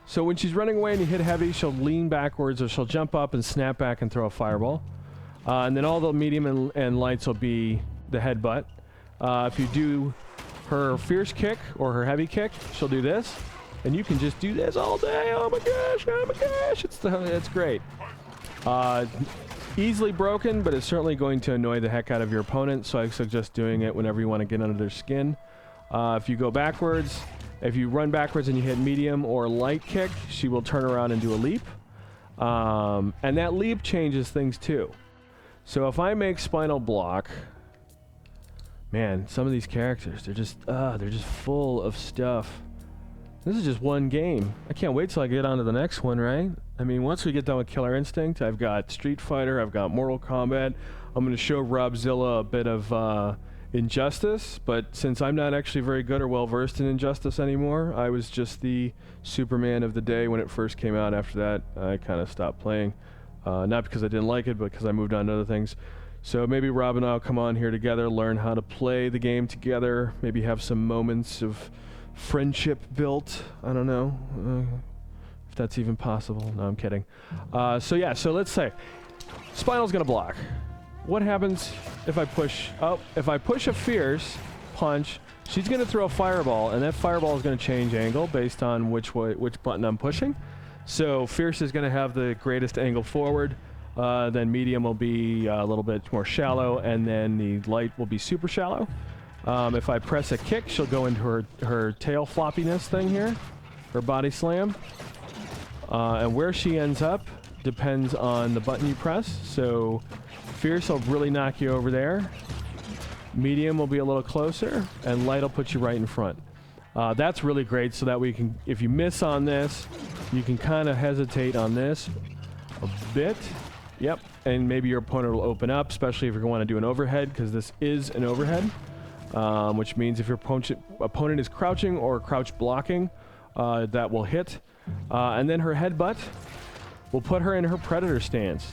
So when she's running away and you hit heavy, she'll lean backwards or she'll jump up and snap back and throw a fireball. And then all the medium and lights will be the headbutt. If you do her fierce kick or her heavy kick, she'll do this. And you can just do this all day. Oh my gosh, it's great. Easily broken, but it's certainly going to annoy the heck out of your opponent, so I suggest doing it whenever you want to get under their skin. If you go backwards, if you run backwards and you hit medium or light kick, she will turn around and do a leap. And that leap changes things too. So if I make Spinal Block, man, some of these characters, they're just full of stuff. This is just one game. I can't wait till I get on to the next one, right? I mean, once we get done with Killer Instinct, I've got Street Fighter, I've got Mortal Kombat. I'm going to show Robzilla a bit of Injustice, but since I'm not actually very good or well-versed in Injustice anymore, I was just the Superman of the day when it first came out. After that, I kind of stopped playing. Not because I didn't like it, but because I moved on to other things. So maybe Rob and I will come on here together, learn how to play the game together, maybe have some moments of friendship built. I don't know if that's even possible. No, I'm kidding. So yeah, so let's say Spinal's gonna block. What happens if I push? Oh, if I push a fierce punch, she's gonna throw a fireball, and that fireball is gonna change angle based on which button I'm pushing. So fierce is gonna have the greatest angle forward. Then medium will be a little bit more shallow, and then the light will be super shallow. If I press a kick, she'll go into her tail floppiness thing here, her body slam. And where she ends up depends on the button you press. So fierce will really knock you over there. Medium will be a little closer, and light will put you right in front. That's really great, so that we can, if you miss on this, you can kind of hesitate on this a bit. Yep, and maybe your opponent will open up, especially if you want to do an overhead, because this is an overhead. Which means if your opponent is crouching or crouch blocking, that will hit. And then her headbutt will put her in her predator stance.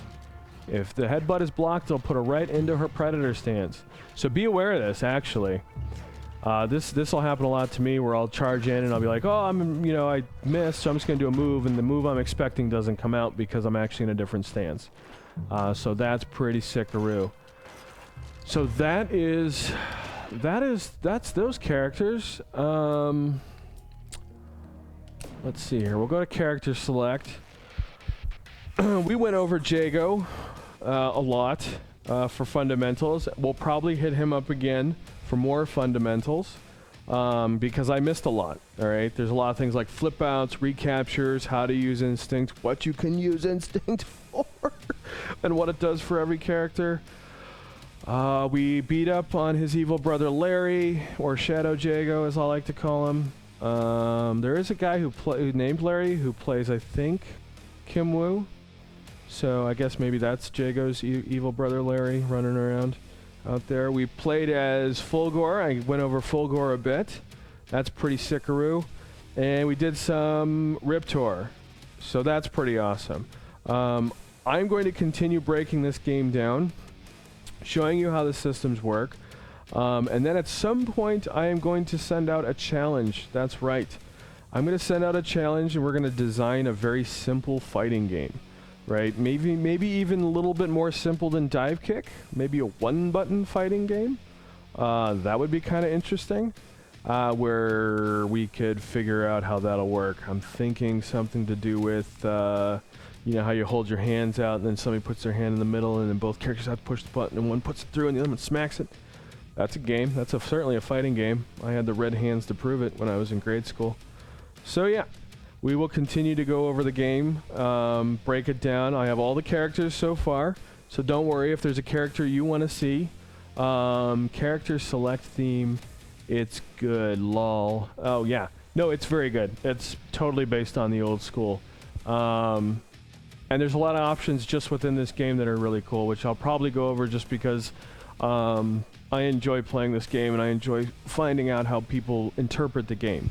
If the headbutt is blocked, it'll put her right into her predator stance. So be aware of this, actually. This will happen a lot to me, where I'll charge in and I'll be like, oh, I missed, so I'm just going to do a move, and the move I'm expecting doesn't come out because I'm actually in a different stance. So that's pretty sickaroo. So that's those characters. Let's see here. We'll go to character select. We went over Jago a lot for fundamentals. We'll probably hit him up again for more fundamentals because I missed a lot. All right, there's a lot of things like flip outs, recaptures, how to use instinct, what you can use instinct for, and what it does for every character. We beat up on his evil brother Larry, or Shadow Jago as I like to call him. There is a guy who named Larry who plays, I think, Kim Woo. So I guess maybe that's Jago's evil brother Larry running around out there. We played as Fulgore. I went over Fulgore a bit. That's pretty sickaroo. And we did some Riptor. So that's pretty awesome. I'm going to continue breaking this game down, showing you how the systems work. And then at some point, I am going to send out a challenge. That's right. I'm going to send out a challenge, and we're going to design a very simple fighting game. Right? Maybe even a little bit more simple than Dive Kick. Maybe a one-button fighting game. That would be kind of interesting. Where we could figure out how that'll work. I'm thinking something to do with, you know, how you hold your hands out and then somebody puts their hand in the middle and then both characters have to push the button and one puts it through and the other one smacks it. That's a game. That's certainly a fighting game. I had the red hands to prove it when I was in grade school. So yeah, we will continue to go over the game, break it down. I have all the characters so far, so don't worry if there's a character you want to see. Character select theme. It's good, lol. Oh yeah, no, it's very good. It's totally based on the old school. And there's a lot of options just within this game that are really cool, which I'll probably go over just because I enjoy playing this game and I enjoy finding out how people interpret the game.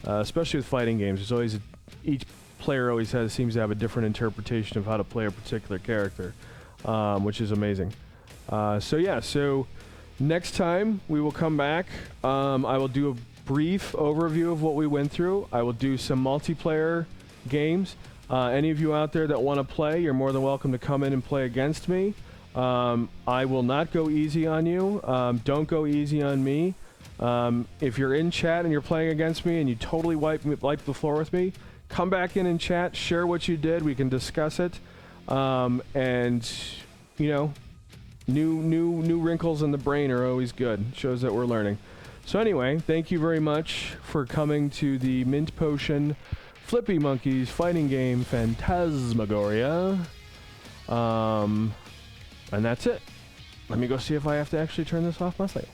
Especially with fighting games, there's always each player always seems to have a different interpretation of how to play a particular character, which is amazing. So yeah, so next time we will come back. I will do a brief overview of what we went through. I will do some multiplayer games. Any of you out there that want to play, you're more than welcome to come in and play against me. I will not go easy on you. Don't go easy on me. If you're in chat and you're playing against me and you totally wipe the floor with me, come back in and chat, share what you did. We can discuss it. And, you know, new wrinkles in the brain are always good. Shows that we're learning. So anyway, thank you very much for coming to the Mint Potion Flippymonkeys fighting game Phantasmagoria. And that's it. Let me go see if I have to actually turn this off myself.